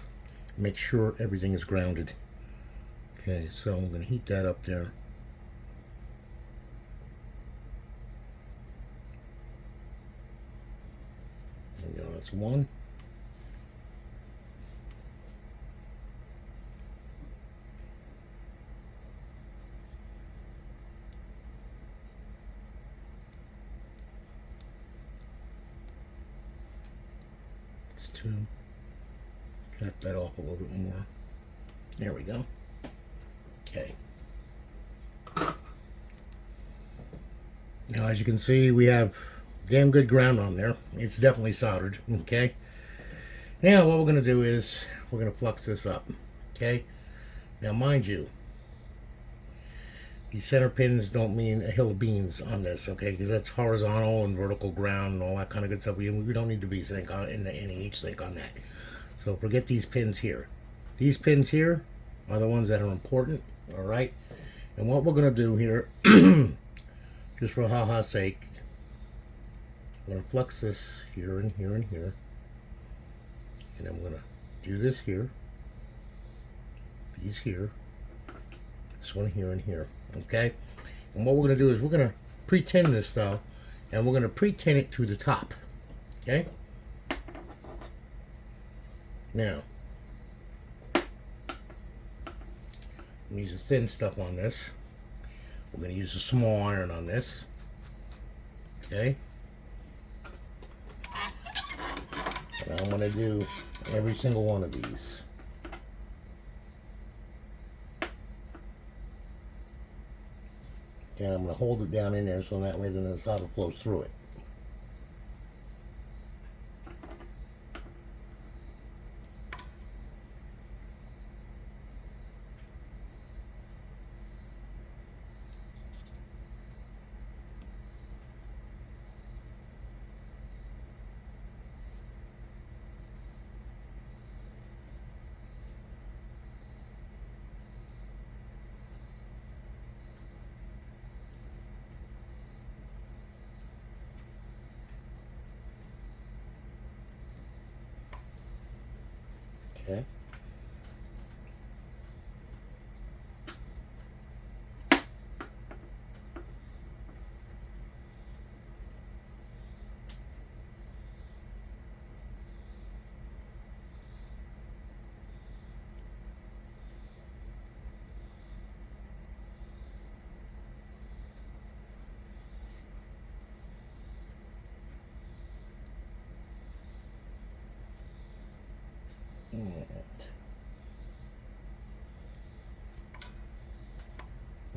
Make sure everything is grounded. Okay, so I'm going to heat that up there. There you go, that's one. That's two. Cut that off a little bit more. There we go. Okay. Now, as you can see, we have damn good ground on there. It's definitely soldered. Okay. Now, what we're going to do is we're going to flux this up. Okay. Now, mind you, these center pins don't mean a hill of beans on this. Okay, because that's horizontal and vertical ground and all that kind of good stuff. We don't need to be sync on any H sync on that. So forget these pins here. These pins here are the ones that are important. All right. And what we're going to do here, just for ha-ha's sake, I'm going to flux this here and here and here. And I'm going to do this here. These here. This one here and here. Okay. And what we're going to do is we're going to pre-tin this though. And we're going to pre-tin it to the top. Okay. Now, I'm going to use the thin stuff on this. We're going to use a small iron on this. Okay. And I'm going to do every single one of these. And I'm going to hold it down in there so that way then the solder flows through it. Okay.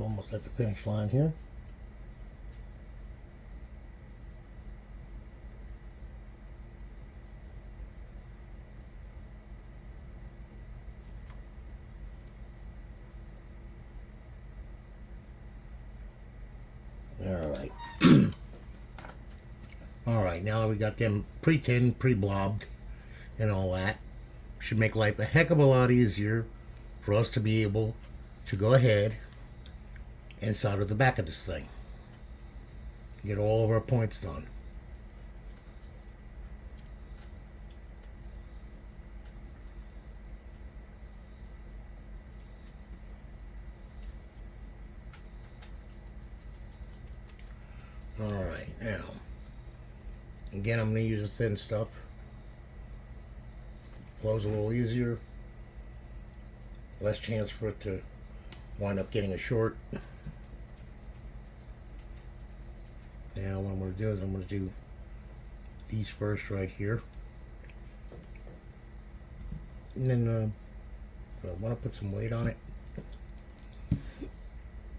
Almost at the finish line here. Alright. Alright, now that we got them pre-tinned, pre-blobbed, and all that, should make life a heck of a lot easier for us to be able to go ahead and solder the back of this thing. Get all of our points done. Alright, now, again, I'm going to use the thin stuff. Flows a little easier. Less chance for it to wind up getting a short. Now what I'm going to do is I'm going to do these first right here. And then I want to put some weight on it.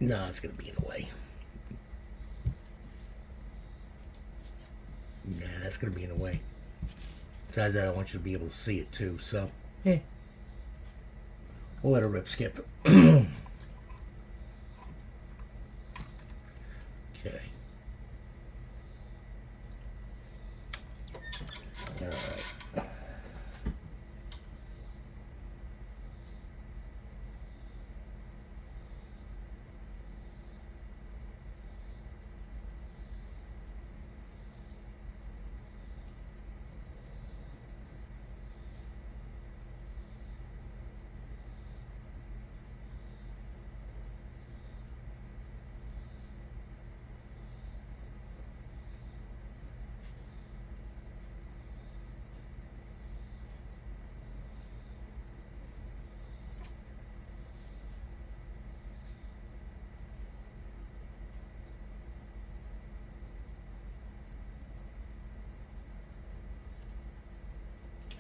No, it's going to be in the way. Nah, that's going to be in the way. Besides that, I want you to be able to see it too, so, we'll let it rip skip. Okay. Alright.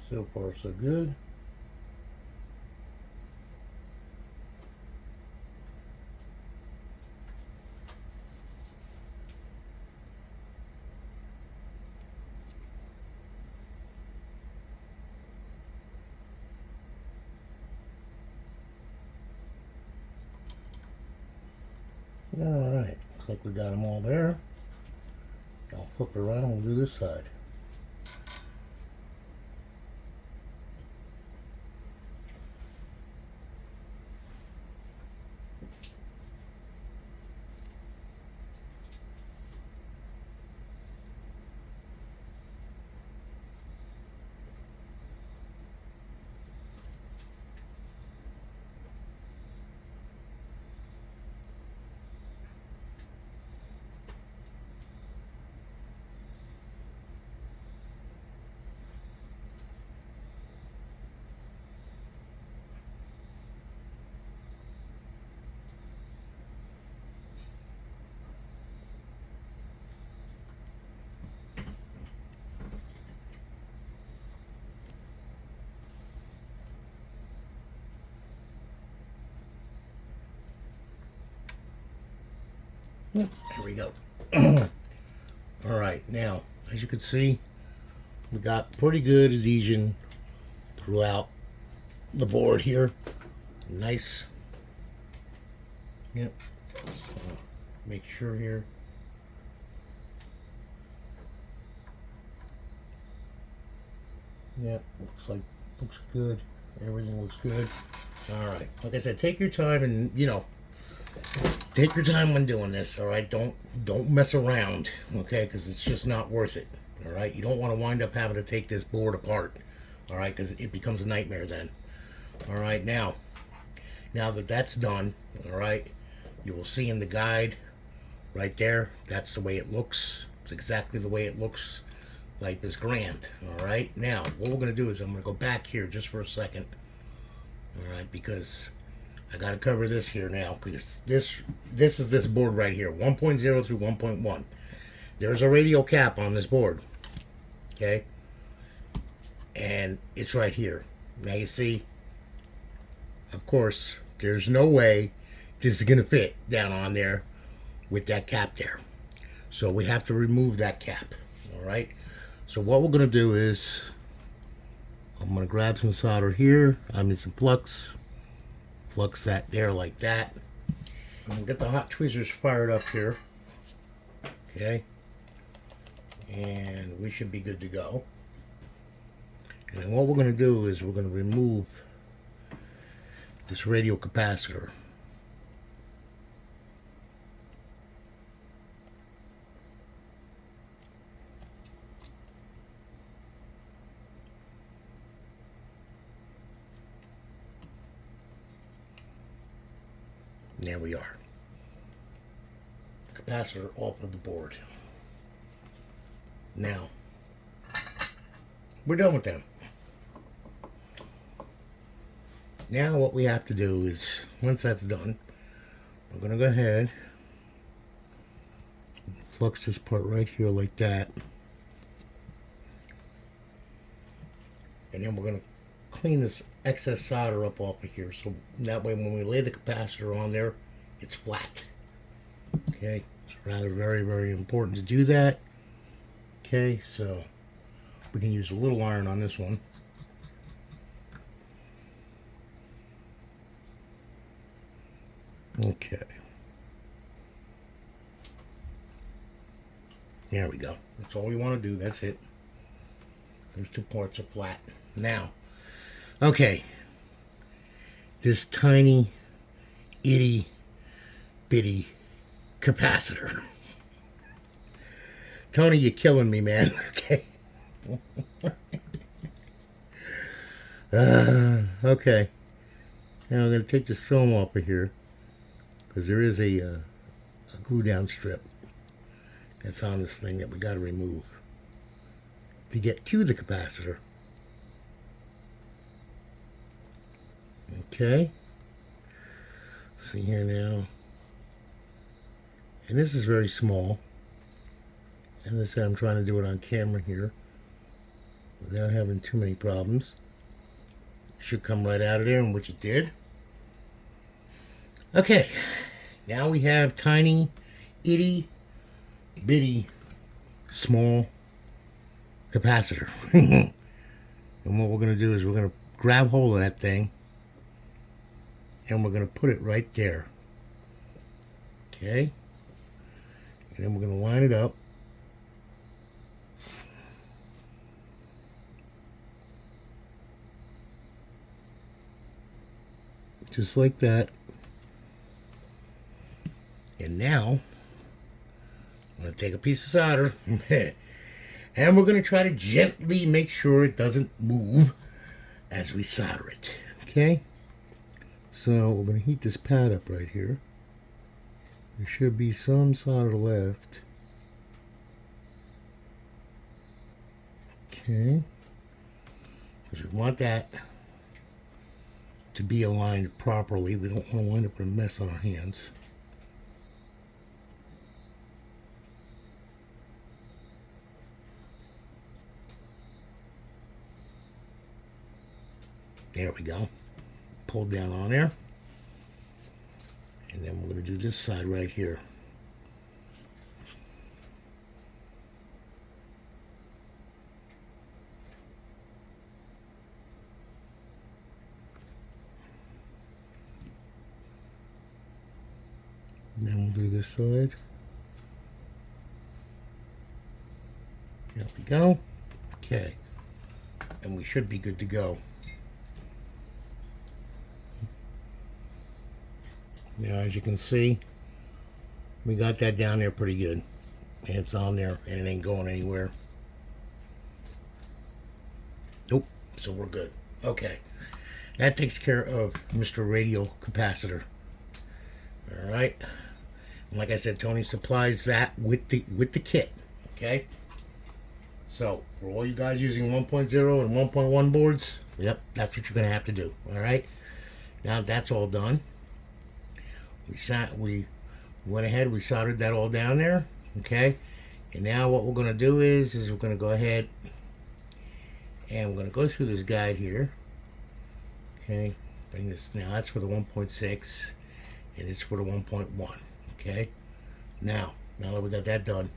So far, so good. Alright, looks like we got them all there. I'll flip it around and we'll do this side. Yep, there we go. Alright, now, as you can see, we got pretty good adhesion throughout the board here. Nice. Yep. So, make sure here. Yep, looks good. Everything looks good. Alright, like I said, take your time and, take your time when doing this, all right? Don't mess around, okay? Because it's just not worth it, all right? You don't want to wind up having to take this board apart, all right? Because it becomes a nightmare then. All right, now that that's done, all right, you will see in the guide right there, that's the way it looks. It's exactly the way it looks. Life is grand. All right, now what we're going to do is I'm going to go back here just for a second. All right, because I got to cover this here now, because this is this board right here, 1.0 through 1.1. There's a radio cap on this board, okay, and it's right here. Now you see, of course, there's no way this is gonna fit down on there with that cap there, so we have to remove that cap. All right, so what we're gonna do is I'm gonna grab some solder here, some flux that there like that, and we'll get the hot tweezers fired up here, okay, and we should be good to go. And what we're going to do is we're going to remove this radio capacitor. There we are. Capacitor off of the board. Now, we're done with them. Now what we have to do is, once that's done, we're going to go ahead and flux this part right here like that. And then we're going to clean this excess solder up off of here, so that way when we lay the capacitor on there, it's flat. Okay, it's rather very important to do that. Okay, so we can use a little iron on this one. Okay, there we go. That's all we want to do. That's it. Those two parts are flat. Now, okay, this tiny itty bitty capacitor. Tony, you're killing me, man. Okay. Okay. Now I'm going to take this film off of here, because there is a glue down strip that's on this thing that we got to remove to get to the capacitor. Okay. See here now. And this is very small. And as I said, I'm trying to do it on camera here without having too many problems. Should come right out of there, and which it did. Okay, now we have tiny, itty, bitty, small capacitor. And what we're going to do is we're going to grab hold of that thing, and we're going to put it right there. Okay, and then we're going to line it up. Just like that. And now, I'm going to take a piece of solder and we're going to try to gently make sure it doesn't move as we solder it. Okay? So, we're going to heat this pad up right here. There should be some solder left. Okay? Because we want that to be aligned properly. We don't want to wind up with a mess on our hands. There we go. Pull down on there. And then we're going to do this side right here. And then we'll do this side. There we go. Okay. And we should be good to go. Now, as you can see, we got that down there pretty good. And it's on there, and it ain't going anywhere. Nope. So we're good. Okay. That takes care of Mr. Radio Capacitor. All right. And like I said, Tony supplies that with the kit. Okay. So for all you guys using 1.0 and 1.1 boards, yep, that's what you're gonna have to do. All right. Now that's all done. We went ahead. We soldered that all down there. Okay. And now what we're gonna do is we're gonna go ahead and we're gonna go through this guide here. Okay. Bring this now. That's for the 1.6, and it's for the 1.1. Okay. Now that we got that done,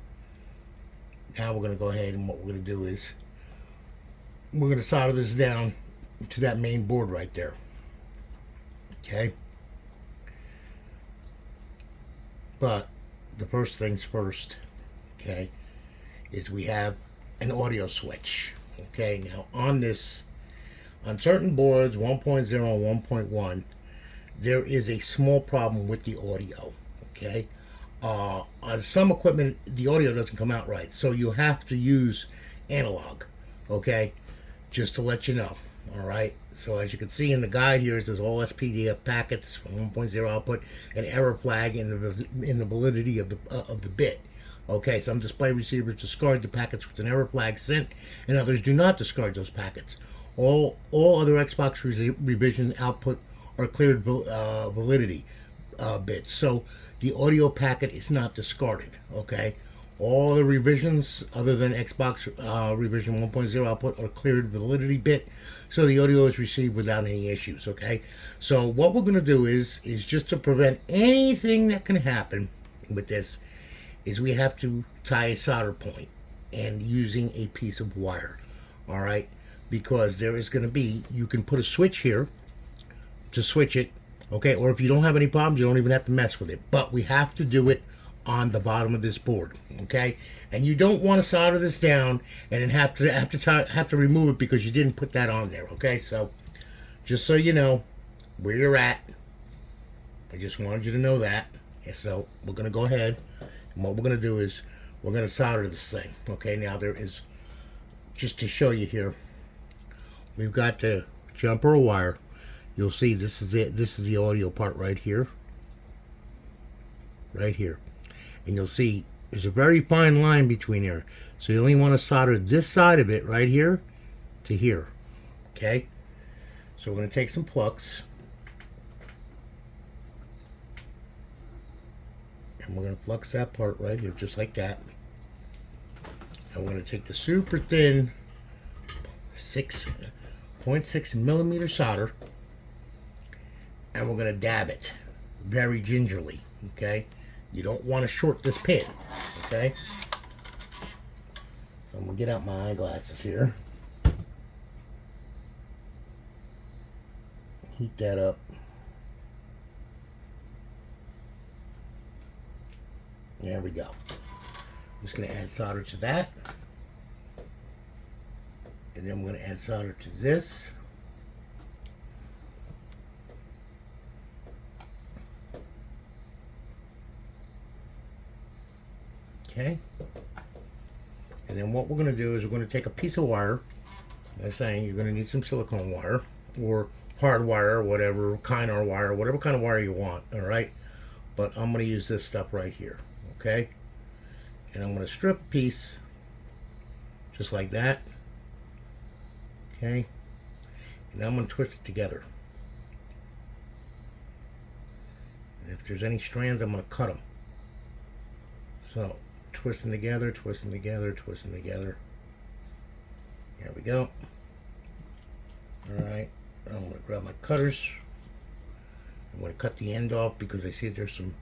now we're going to go ahead and what we're going to do is we're going to solder this down to that main board right there. Okay. But the first things first, okay, is we have an audio switch. Okay. Now on certain boards, 1.0 and 1.1, there is a small problem with the audio. Okay. On some equipment, the audio doesn't come out right, so you have to use analog. Okay, just to let you know. All right. So as you can see in the guide here, it says all SPDF packets from 1.0 output, an error flag in the validity of the bit. Okay, some display receivers discard the packets with an error flag sent, and others do not discard those packets. All other Xbox revision output are cleared validity bits. So the audio packet is not discarded. Okay, all the revisions other than Xbox revision 1.0 output are cleared validity bit, so the audio is received without any issues. Okay, so what we're going to do is just to prevent anything that can happen with this, is we have to tie a solder point and using a piece of wire. All right, because there is going to be, you can put a switch here to switch it. Okay, or if you don't have any problems, you don't even have to mess with it. But we have to do it on the bottom of this board. Okay, and you don't want to solder this down and then have to remove it because you didn't put that on there. Okay, so just so you know where you're at, I just wanted you to know that. And so we're gonna go ahead, and what we're gonna do is we're gonna solder this thing. Okay, now there is, just to show you here, we've got the jumper wire. You'll see this is it. This is the audio part right here. Right here. And you'll see there's a very fine line between here. So you only want to solder this side of it right here to here. Okay? So we're going to take some plugs. And we're going to flux that part right here just like that. And we're going to take the super thin 6.6 millimeter solder, and we're going to dab it very gingerly. Okay, you don't want to short this pin. Okay, so I'm going to get out my eyeglasses here, heat that up. There we go. I'm just going to add solder to that, and then I'm going to add solder to this. Okay, and then what we're going to do is we're going to take a piece of wire. I'm saying you're going to need some silicone wire or hard wire, or whatever kind of wire, whatever kind of wire you want. All right, but I'm going to use this stuff right here. Okay, and I'm going to strip a piece just like that. Okay, and I'm going to twist it together. And if there's any strands, I'm going to cut them. So twisting together, twisting together, twisting together. There we go. All right, I'm going to grab my cutters. I'm going to cut the end off because I see there's some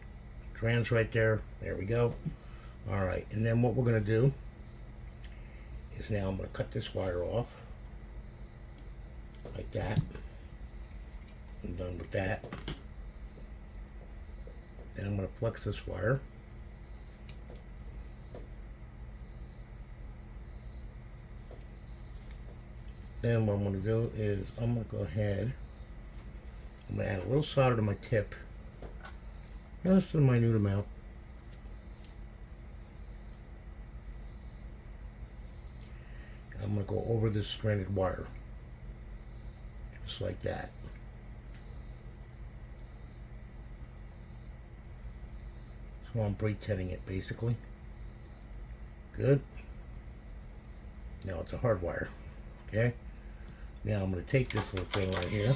strands right there. There we go. All right, and then what we're going to do is now I'm going to cut this wire off like that. I'm done with that. Then I'm going to flux this wire. Then what I'm going to do is I'm going to go ahead, I'm going to add a little solder to my tip, just a minute amount. I'm going to go over this stranded wire. Just like that. So I'm pretending it basically. Good. Now it's a hard wire. Okay. Now I'm going to take this little thing right here,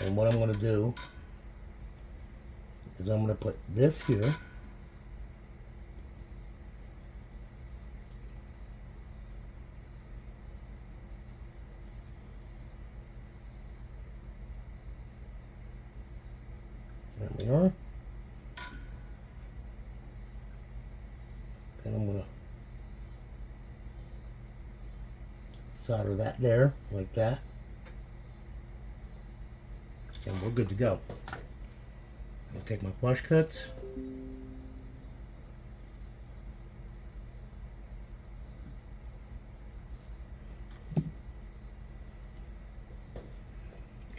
and what I'm going to do is I'm going to put this here. There we are. And I'm going to solder that there, like that. And we're good to go. I'll take my flush cuts.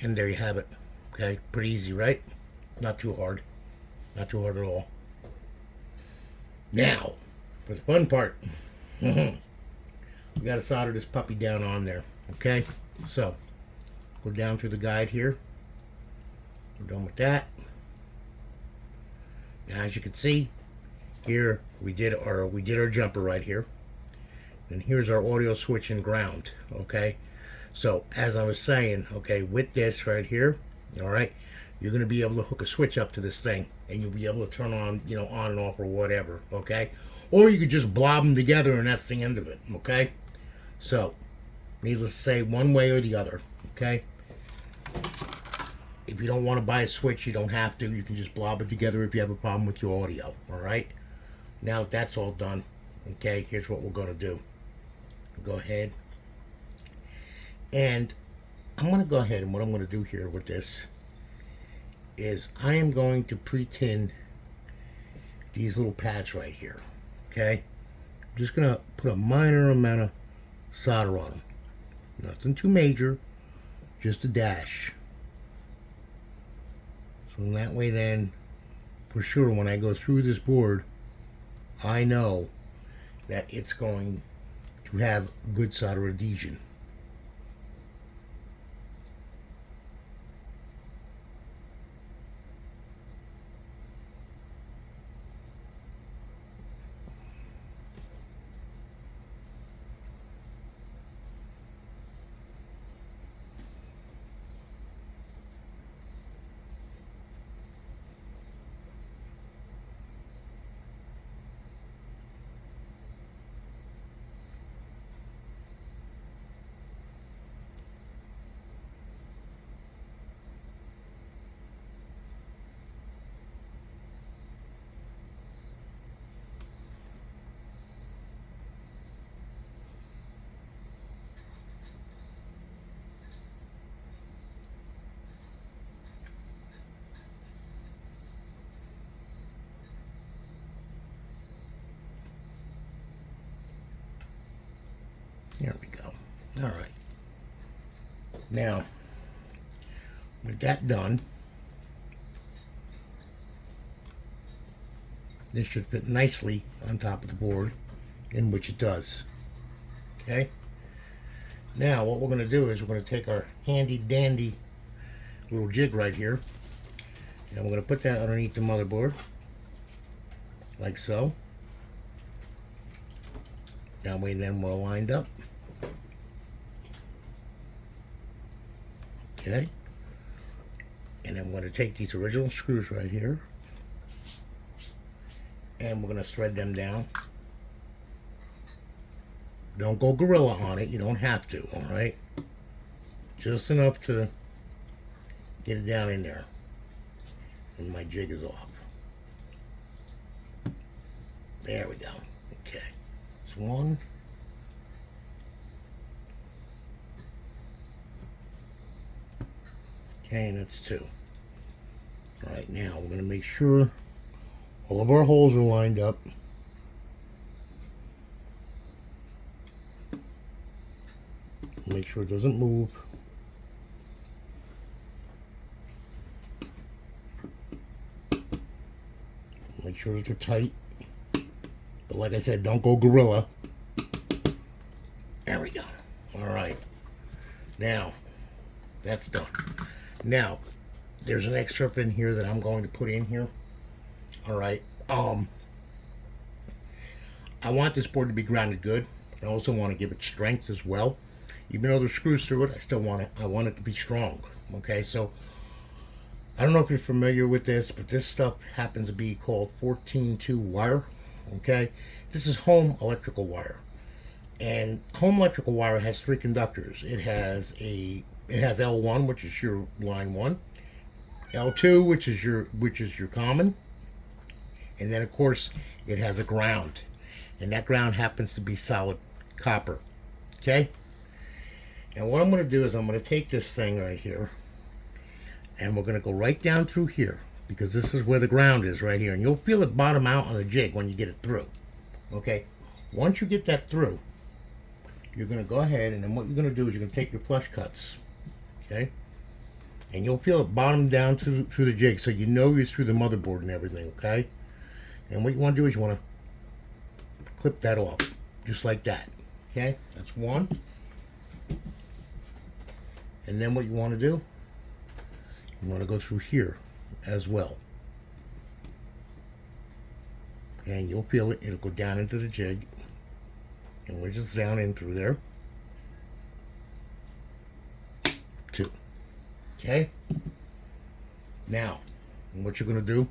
And there you have it. Okay, pretty easy, right? Not too hard. Not too hard at all. Now, for the fun part. We got to solder this puppy down on there. Okay, so go down through the guide here. We're done with that. Now, as you can see, here we did our jumper right here, and here's our audio switch and ground. Okay, so as I was saying, okay, with this right here, all right, you're going to be able to hook a switch up to this thing, and you'll be able to turn on, you know, on and off or whatever. Okay, or you could just blob them together, and that's the end of it. Okay. So, needless to say, one way or the other, okay? If you don't want to buy a switch, you don't have to. You can just blob it together if you have a problem with your audio, all right? Now that that's all done, okay, here's what we're going to do. Go ahead. And I'm going to go ahead, and what I'm going to do here with this is I am going to pre-tin these little pads right here, okay? I'm just going to put a minor amount of solder on them. Nothing too major, just a dash. So in that way then, for sure, when I go through this board, I know that it's going to have good solder adhesion. There we go. All right. Now, with that done, this should fit nicely on top of the board, in which it does. Okay. Now, what we're going to do is we're going to take our handy dandy little jig right here, and we're going to put that underneath the motherboard, like so. That way then we're lined up. Okay. And then we're going to take these original screws right here, and we're going to thread them down. Don't go gorilla on it. You don't have to, all right? Just enough to get it down in there. And my jig is off. There we go. Okay. It's one. Okay, and that's two. All right, now we're going to make sure all of our holes are lined up. Make sure it doesn't move. Make sure that they're tight. But like I said, don't go gorilla. There we go. All right. Now, that's done. Now, there's an extra pin here that I'm going to put in here. All right. I want this board to be grounded good. I also want to give it strength as well. Even though there's screws through it, I want it to be strong. Okay, so I don't know if you're familiar with this, but this stuff happens to be called 14-2 wire. Okay, this is home electrical wire, and home electrical wire has 3 conductors. It has L1, which is your line 1, L2, which is your common, and then of course it has a ground, and that ground happens to be solid copper. Okay, and what I'm going to do is I'm going to take this thing right here, and we're going to go right down through here, because this is where the ground is, right here, and you'll feel it bottom out on the jig when you get it through. Okay, once you get that through, you're going to go ahead, and then what you're going to do is you're going to take your flush cuts, okay, and you'll feel it bottom down through the jig, so you know you're through the motherboard and everything. Okay, and what you want to do is you want to clip that off, just like that. Okay, that's one. And then what you want to do, you want to go through here as well, and you'll feel it. It'll go down into the jig, and we're just down in through there. 2. Okay, now what you're going to do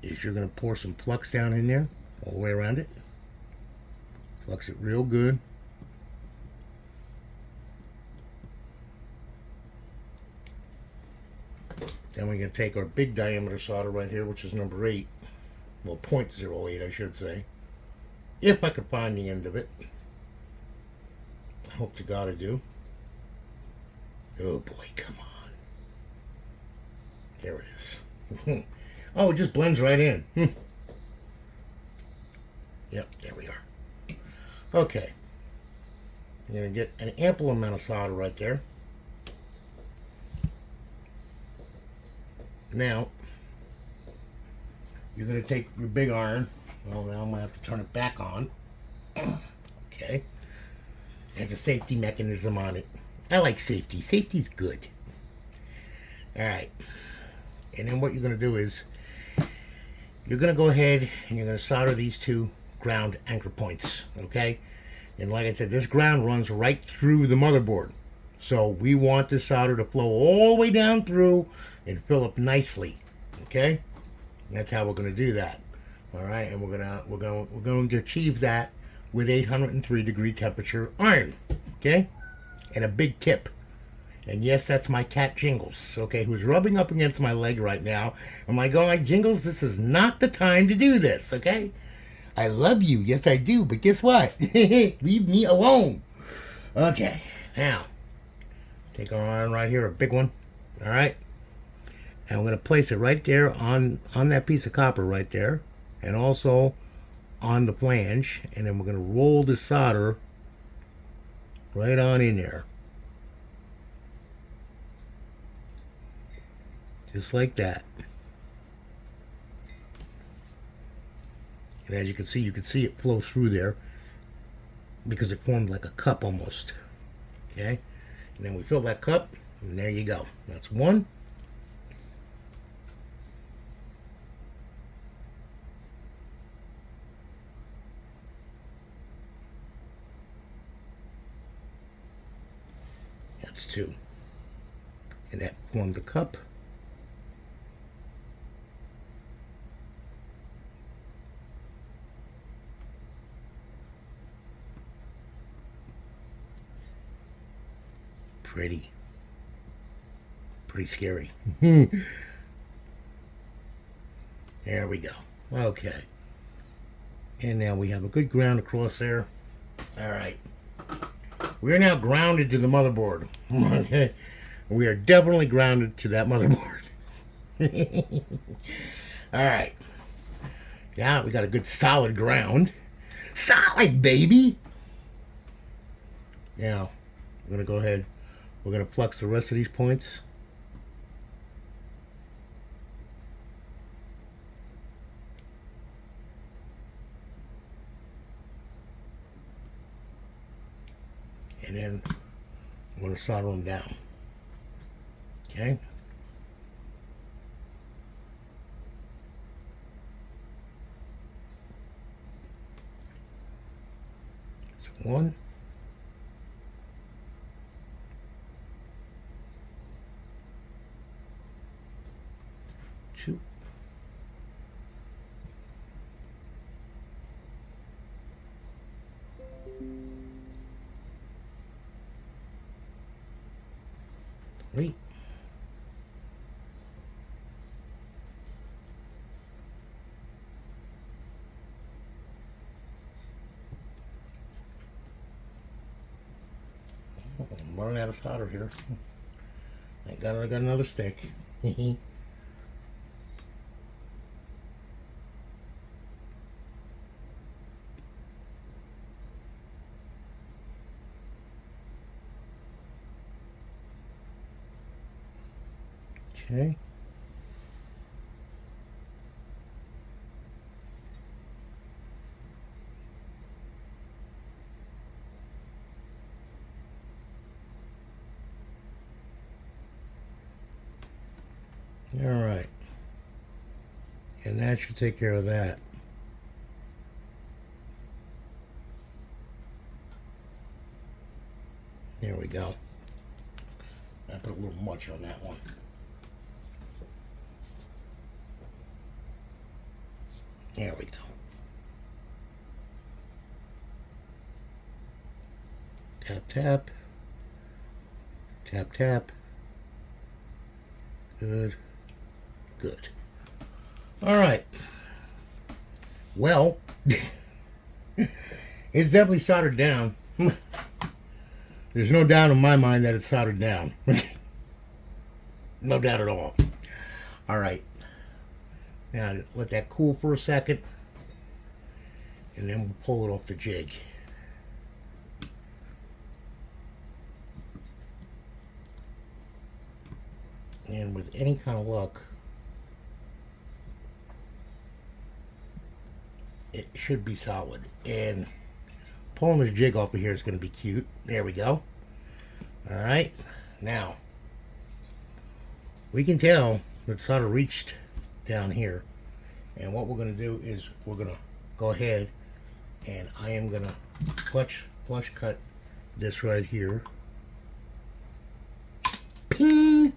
is you're going to pour some flux down in there all the way around it. Flux it real good. Then we're going to take our big diameter solder right here, which is number 8. Well, 0.08, I should say. If I could find the end of it. I hope to God I do. Oh boy, come on. There it is. Oh, it just blends right in. Yep, there we are. Okay. I'm going to get an ample amount of solder right there. Now, you're going to take your big iron. Well, now I'm going to have to turn it back on. Okay. There's a safety mechanism on it. I like safety. Safety's good. Alright. And then what you're going to do is, you're going to go ahead and you're going to solder these 2 ground anchor points. Okay. And like I said, this ground runs right through the motherboard. So we want the solder to flow all the way down through and fill up nicely. Okay, and that's how we're going to do that. All right, and we're going to achieve that with 803-degree temperature iron. Okay, and a big tip. And yes, that's my cat Jingles. Okay, who's rubbing up against my leg right now. I'm like, oh, Jingles, this is not the time to do this. Okay, I love you, yes I do, but guess what? Leave me alone. Okay, now. Take our iron right here, a big one. All right. And we're going to place it right there on that piece of copper right there. And also on the flange. And then we're going to roll the solder right on in there. Just like that. And as you can see it flow through there. Because it formed like a cup almost. Okay. And then we fill that cup, and there you go. That's 1. That's 2. And that formed the cup. Pretty scary. There we go. Okay. And now we have a good ground across there. Alright. We're now grounded to the motherboard. Okay. We are definitely grounded to that motherboard. Alright. Yeah, we got a good solid ground. Solid, baby! Now, we're going to go ahead. We're going to flux the rest of these points. And then I'm going to solder them down. Okay. That's one. Two. Three. Oh, I'm running out of solder here. I got another stick. Okay. All right. And that should take care of that. There we go. I put a little much on that one. There we go. Tap, tap. Tap, tap. Good. Good. All right. Well, it's definitely soldered down. There's no doubt in my mind that it's soldered down. No doubt at all. All right. Now, let that cool for a second. And then we'll pull it off the jig. And with any kind of luck, it should be solid. And pulling the jig off of here is going to be cute. There we go. All right. Now, we can tell that solder reached down here. And what we're going to do is we're going to go ahead and I am going to flush cut this right here. Ping!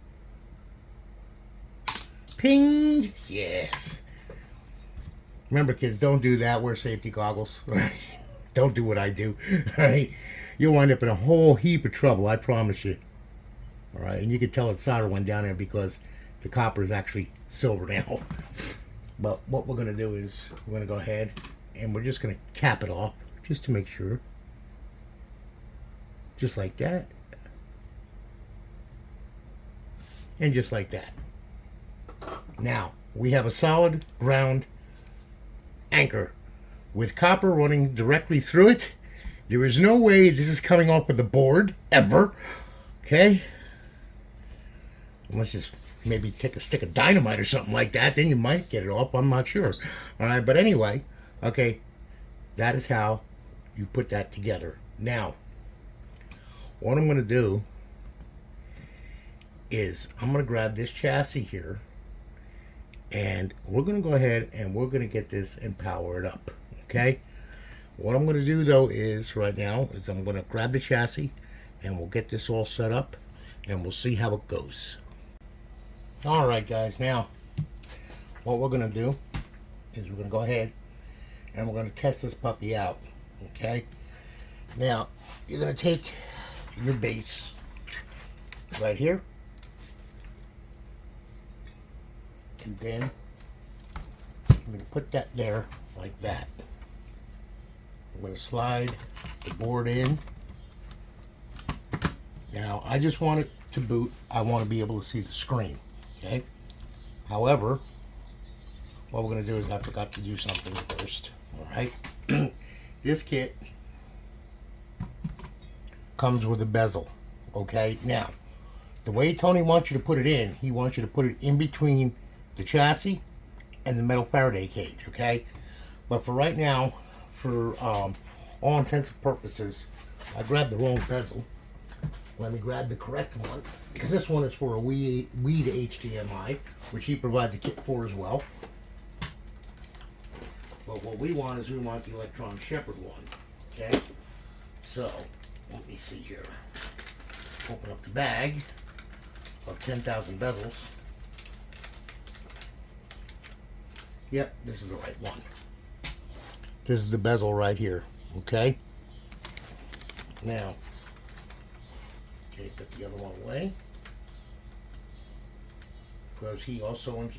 Ping! Yes. Remember, kids, don't do that. Wear safety goggles. Right? Don't do what I do. Right? You'll wind up in a whole heap of trouble, I promise you. All right, and you can tell that solder went down there because the copper is actually silver now. But what we're going to do is we're going to go ahead and we're just going to cap it off just to make sure. Just like that. And just like that. Now, we have a solid ground anchor with copper running directly through it. There is no way this is coming off of the board, ever. Okay? Unless just maybe take a stick of dynamite or something like that, then you might get it off. I'm not sure. All right, but anyway, okay, that is how you put that together. Now, what I'm going to do is I'm going to grab this chassis here, and we're going to go ahead and we're going to get this and power it up. Okay? What I'm going to do, though, is right now is I'm going to grab the chassis, and we'll get this all set up, and we'll see how it goes. All right, guys, now what we're going to do is we're going to go ahead and we're going to test this puppy out. Okay, now you're going to take your base right here, and then I'm going to put that there like that. I'm going to slide the board in. Now I just want it to boot. I want to be able to see the screen. Okay. However, what we're going to do is I forgot to do something first. All right. This kit comes with a bezel. Okay. Now, the way Tony wants you to put it in, he wants you to put it in between the chassis and the metal Faraday cage. Okay. But for right now, for all intents and purposes, I grabbed the wrong bezel. Let me grab the correct one, because this one is for a Wii to HDMI, which he provides a kit for as well. But what we want is we want the Electron Shepherd one. Okay? So, let me see here. Open up the bag of 10,000 bezels. Yep, this is the right one. This is the bezel right here. Okay? Now, okay, put the other one away. Because he also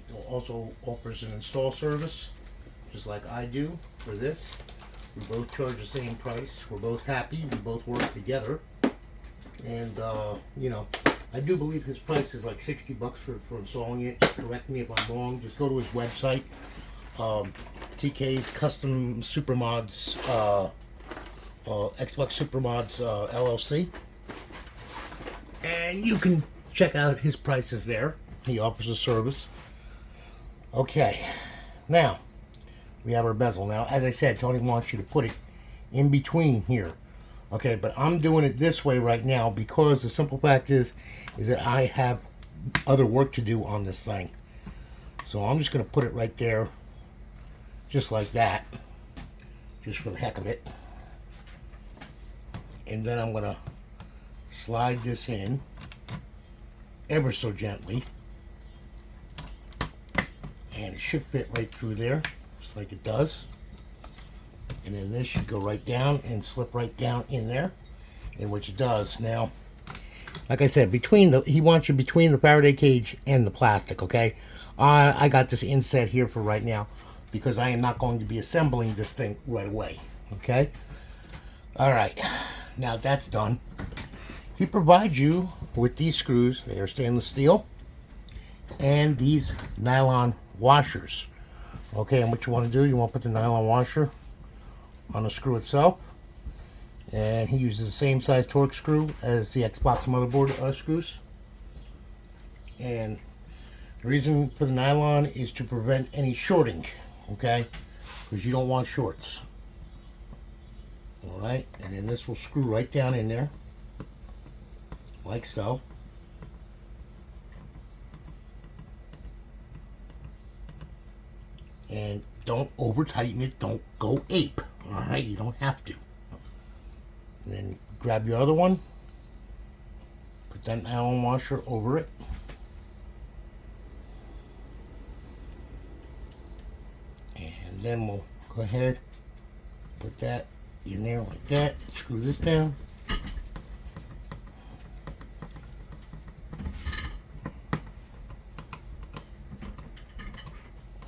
offers an install service, just like I do for this. We both charge the same price. We're both happy. We both work together. And, you know, I do believe his price is like 60 bucks for installing it. Correct me if I'm wrong. Just go to his website. TK's Custom SuperModz, Xbox SuperModz LLC. And you can check out his prices there. He offers a service. Okay. Now, we have our bezel. Now, as I said, Tony wants you to put it in between here. Okay, but I'm doing it this way right now because the simple fact is that I have other work to do on this thing. So I'm just going to put it right there, just like that, just for the heck of it. And then I'm going to slide this in ever so gently. And it should fit right through there, just like it does. And then this should go right down and slip right down in there, and which it does. Now, like I said, he wants you between the Faraday cage and the plastic, okay? I got this inset here for right now because I am not going to be assembling this thing right away, okay? All right, now that's done. He provides you with these screws. They are stainless steel, and these nylon washers. Okay, and what you want to do, you want to put the nylon washer on the screw itself, and he uses the same size torque screw as the Xbox motherboard screws. And the reason for the nylon is to prevent any shorting, okay, because you don't want shorts. All right, and then this will screw right down in there like so. And don't over tighten it, don't go ape. Alright, you don't have to. And then grab your other one, put that nylon washer over it. And then we'll go ahead, put that in there like that, screw this down.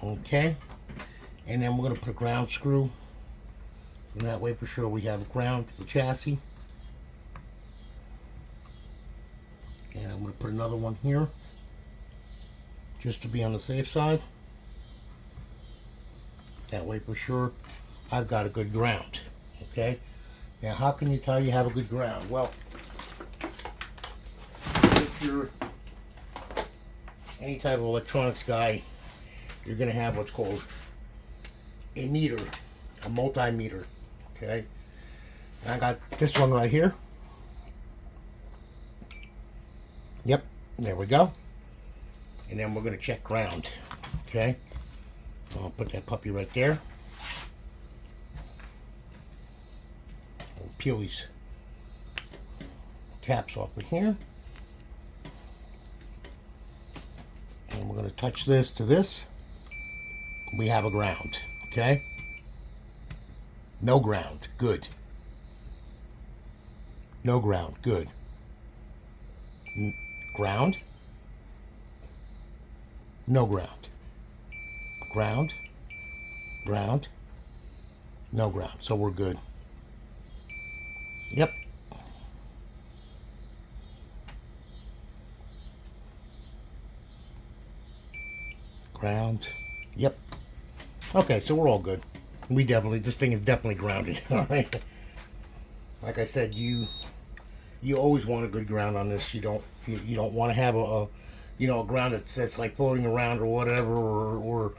Okay, and then we're going to put a ground screw, and that way for sure we have a ground to the chassis. And I'm going to put another one here just to be on the safe side. That way for sure I've got a good ground. Okay, now how can you tell you have a good ground? Well, if you're any type of electronics guy, you're going to have what's called a meter, a multimeter. Okay, and I got this one right here. Yep, there we go. And then we're going to check ground. Okay, so I'll put that puppy right there. I'll peel these caps off of here. And we're going to touch this to this. We have a ground. Okay, no ground, good. No ground, good. Ground, no ground. Ground, ground, no ground. So we're good. Yep. Ground, yep. Okay, so we're all good. This thing is definitely grounded. All right. Like I said, you always want a good ground on this. You don't want to have a ground that's like floating around or whatever, or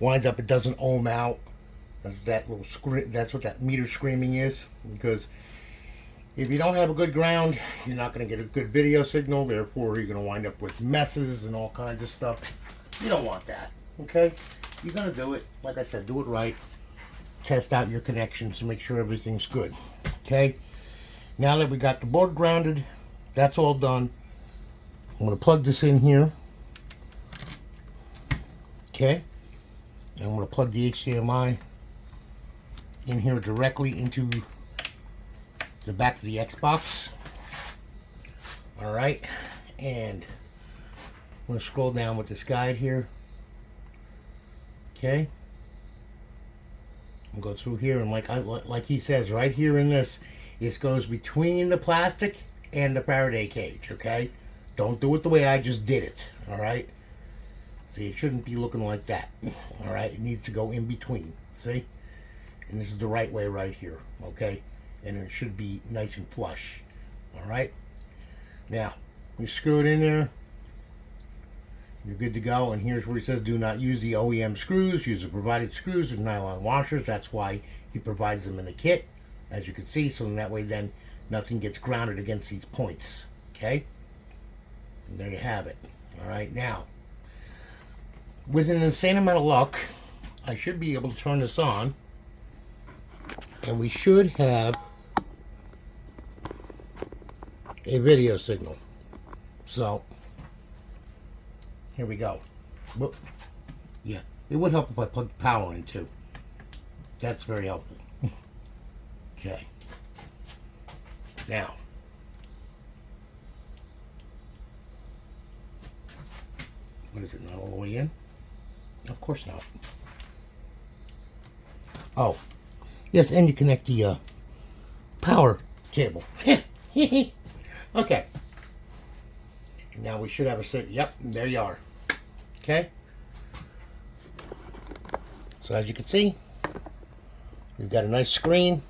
winds up it doesn't ohm out. That's what that meter screaming is, because If you don't have a good ground, you're not going to get a good video signal. Therefore, you're going to wind up with messes and all kinds of stuff. You don't want that, okay? You're going to do it, like I said, do it right. Test out your connections to make sure everything's good, okay? Now that we got the board grounded, that's all done. I'm going to plug this in here, okay? And I'm going to plug the HDMI in here directly into the back of the Xbox. All right, and I'm going to scroll down with this guide here, okay? And go through here, and like he says right here in this goes between the plastic and the Faraday cage, okay? Don't do it the way I just did it, all right? See, it shouldn't be looking like that, all right? It needs to go in between, see? And this is the right way right here, okay? And it should be nice and flush, all right? Now, you screw it in there. You're good to go. And here's where it says do not use the OEM screws. Use the provided screws and nylon washers. That's why he provides them in the kit, as you can see. So in that way, then nothing gets grounded against these points, okay? And there you have it. All right, now, with an insane amount of luck, I should be able to turn this on, and we should have a video signal. So here we go. Whoop. Yeah, it would help if I plugged power in too. That's very helpful. Okay. Now, what is it, not all the way in? Of course not. Oh, yes, and you connect the power cable. Okay. Now we should have a set. Yep, there you are. Okay. So as you can see, we've got a nice screen.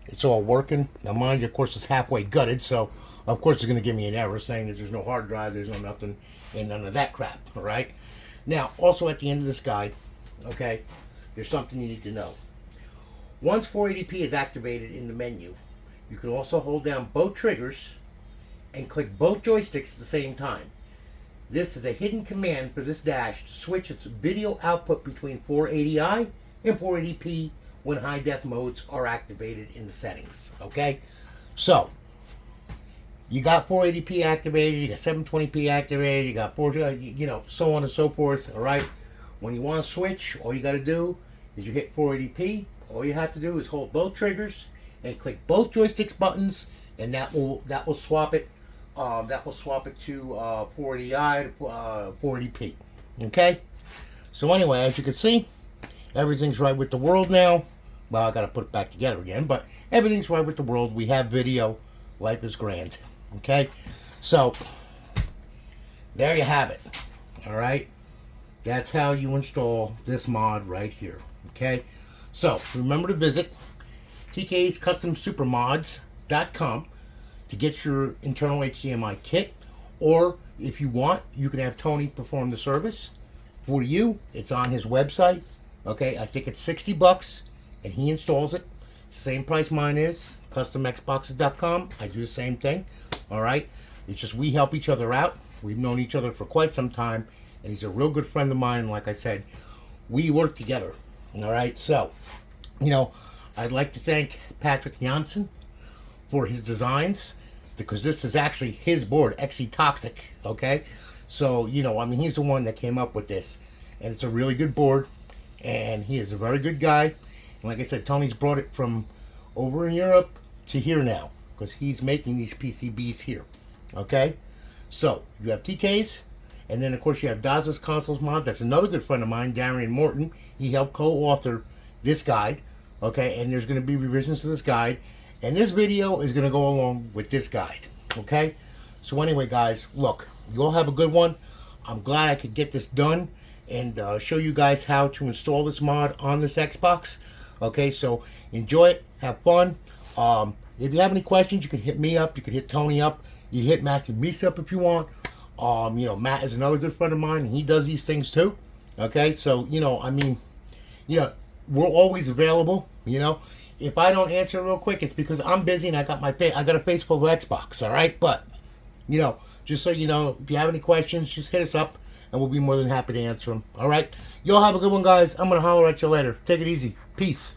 It's all working. Now mind you, of course, it's halfway gutted, so of course it's going to give me an error saying that there's no hard drive, there's no nothing, and none of that crap. All right. Now, also at the end of this guide, okay, there's something you need to know. Once 480p is activated in the menu, you can also hold down both triggers and click both joysticks at the same time. This is a hidden command for this dash to switch its video output between 480i and 480p when high def modes are activated in the settings. Okay, so you got 480p activated, you got 720p activated, you got 4, so on and so forth. All right, when you want to switch, all you got to do is you hit 480p. All you have to do is hold both triggers and click both joysticks buttons, and that will swap it. That will swap it to 480i to 480p. Okay. So anyway, as you can see, everything's right with the world now. Well, I got to put it back together again, but everything's right with the world. We have video. Life is grand. Okay. So there you have it. All right. That's how you install this mod right here. Okay. So remember to visit TK's Custom SuperModz.com to get your internal HDMI kit, or if you want, you can have Tony perform the service for you. It's on his website. Okay, I think it's $60 and he installs it. Same price mine is, CustomXboxes.com. I do the same thing. All right, it's just we help each other out. We've known each other for quite some time, and he's a real good friend of mine. Like I said, we work together. All right, so I'd like to thank Patrick Janssen for his designs, because this is actually his board, XE Toxic, okay? So, he's the one that came up with this, and it's a really good board, and he is a very good guy. And like I said, Tony's brought it from over in Europe to here now, because he's making these PCBs here, okay? So, you have TK's, and then, of course, you have Daza's Consoles Mod. That's another good friend of mine, Darian Morton. He helped co-author this guide, okay? And there's going to be revisions to this guide. And this video is going to go along with this guide, okay? So anyway, guys, look, you all have a good one. I'm glad I could get this done and show you guys how to install this mod on this Xbox. Okay, so enjoy it. Have fun. If you have any questions, you can hit me up. You can hit Tony up. You hit Matthew Meese up if you want. Matt is another good friend of mine, and he does these things too. Okay, so, we're always available, If I don't answer real quick, it's because I'm busy and I got a face full of Xbox. All right, but you know, just so you know, if you have any questions, just hit us up and we'll be more than happy to answer them. All right, y'all have a good one, guys. I'm gonna holler at you later. Take it easy. Peace.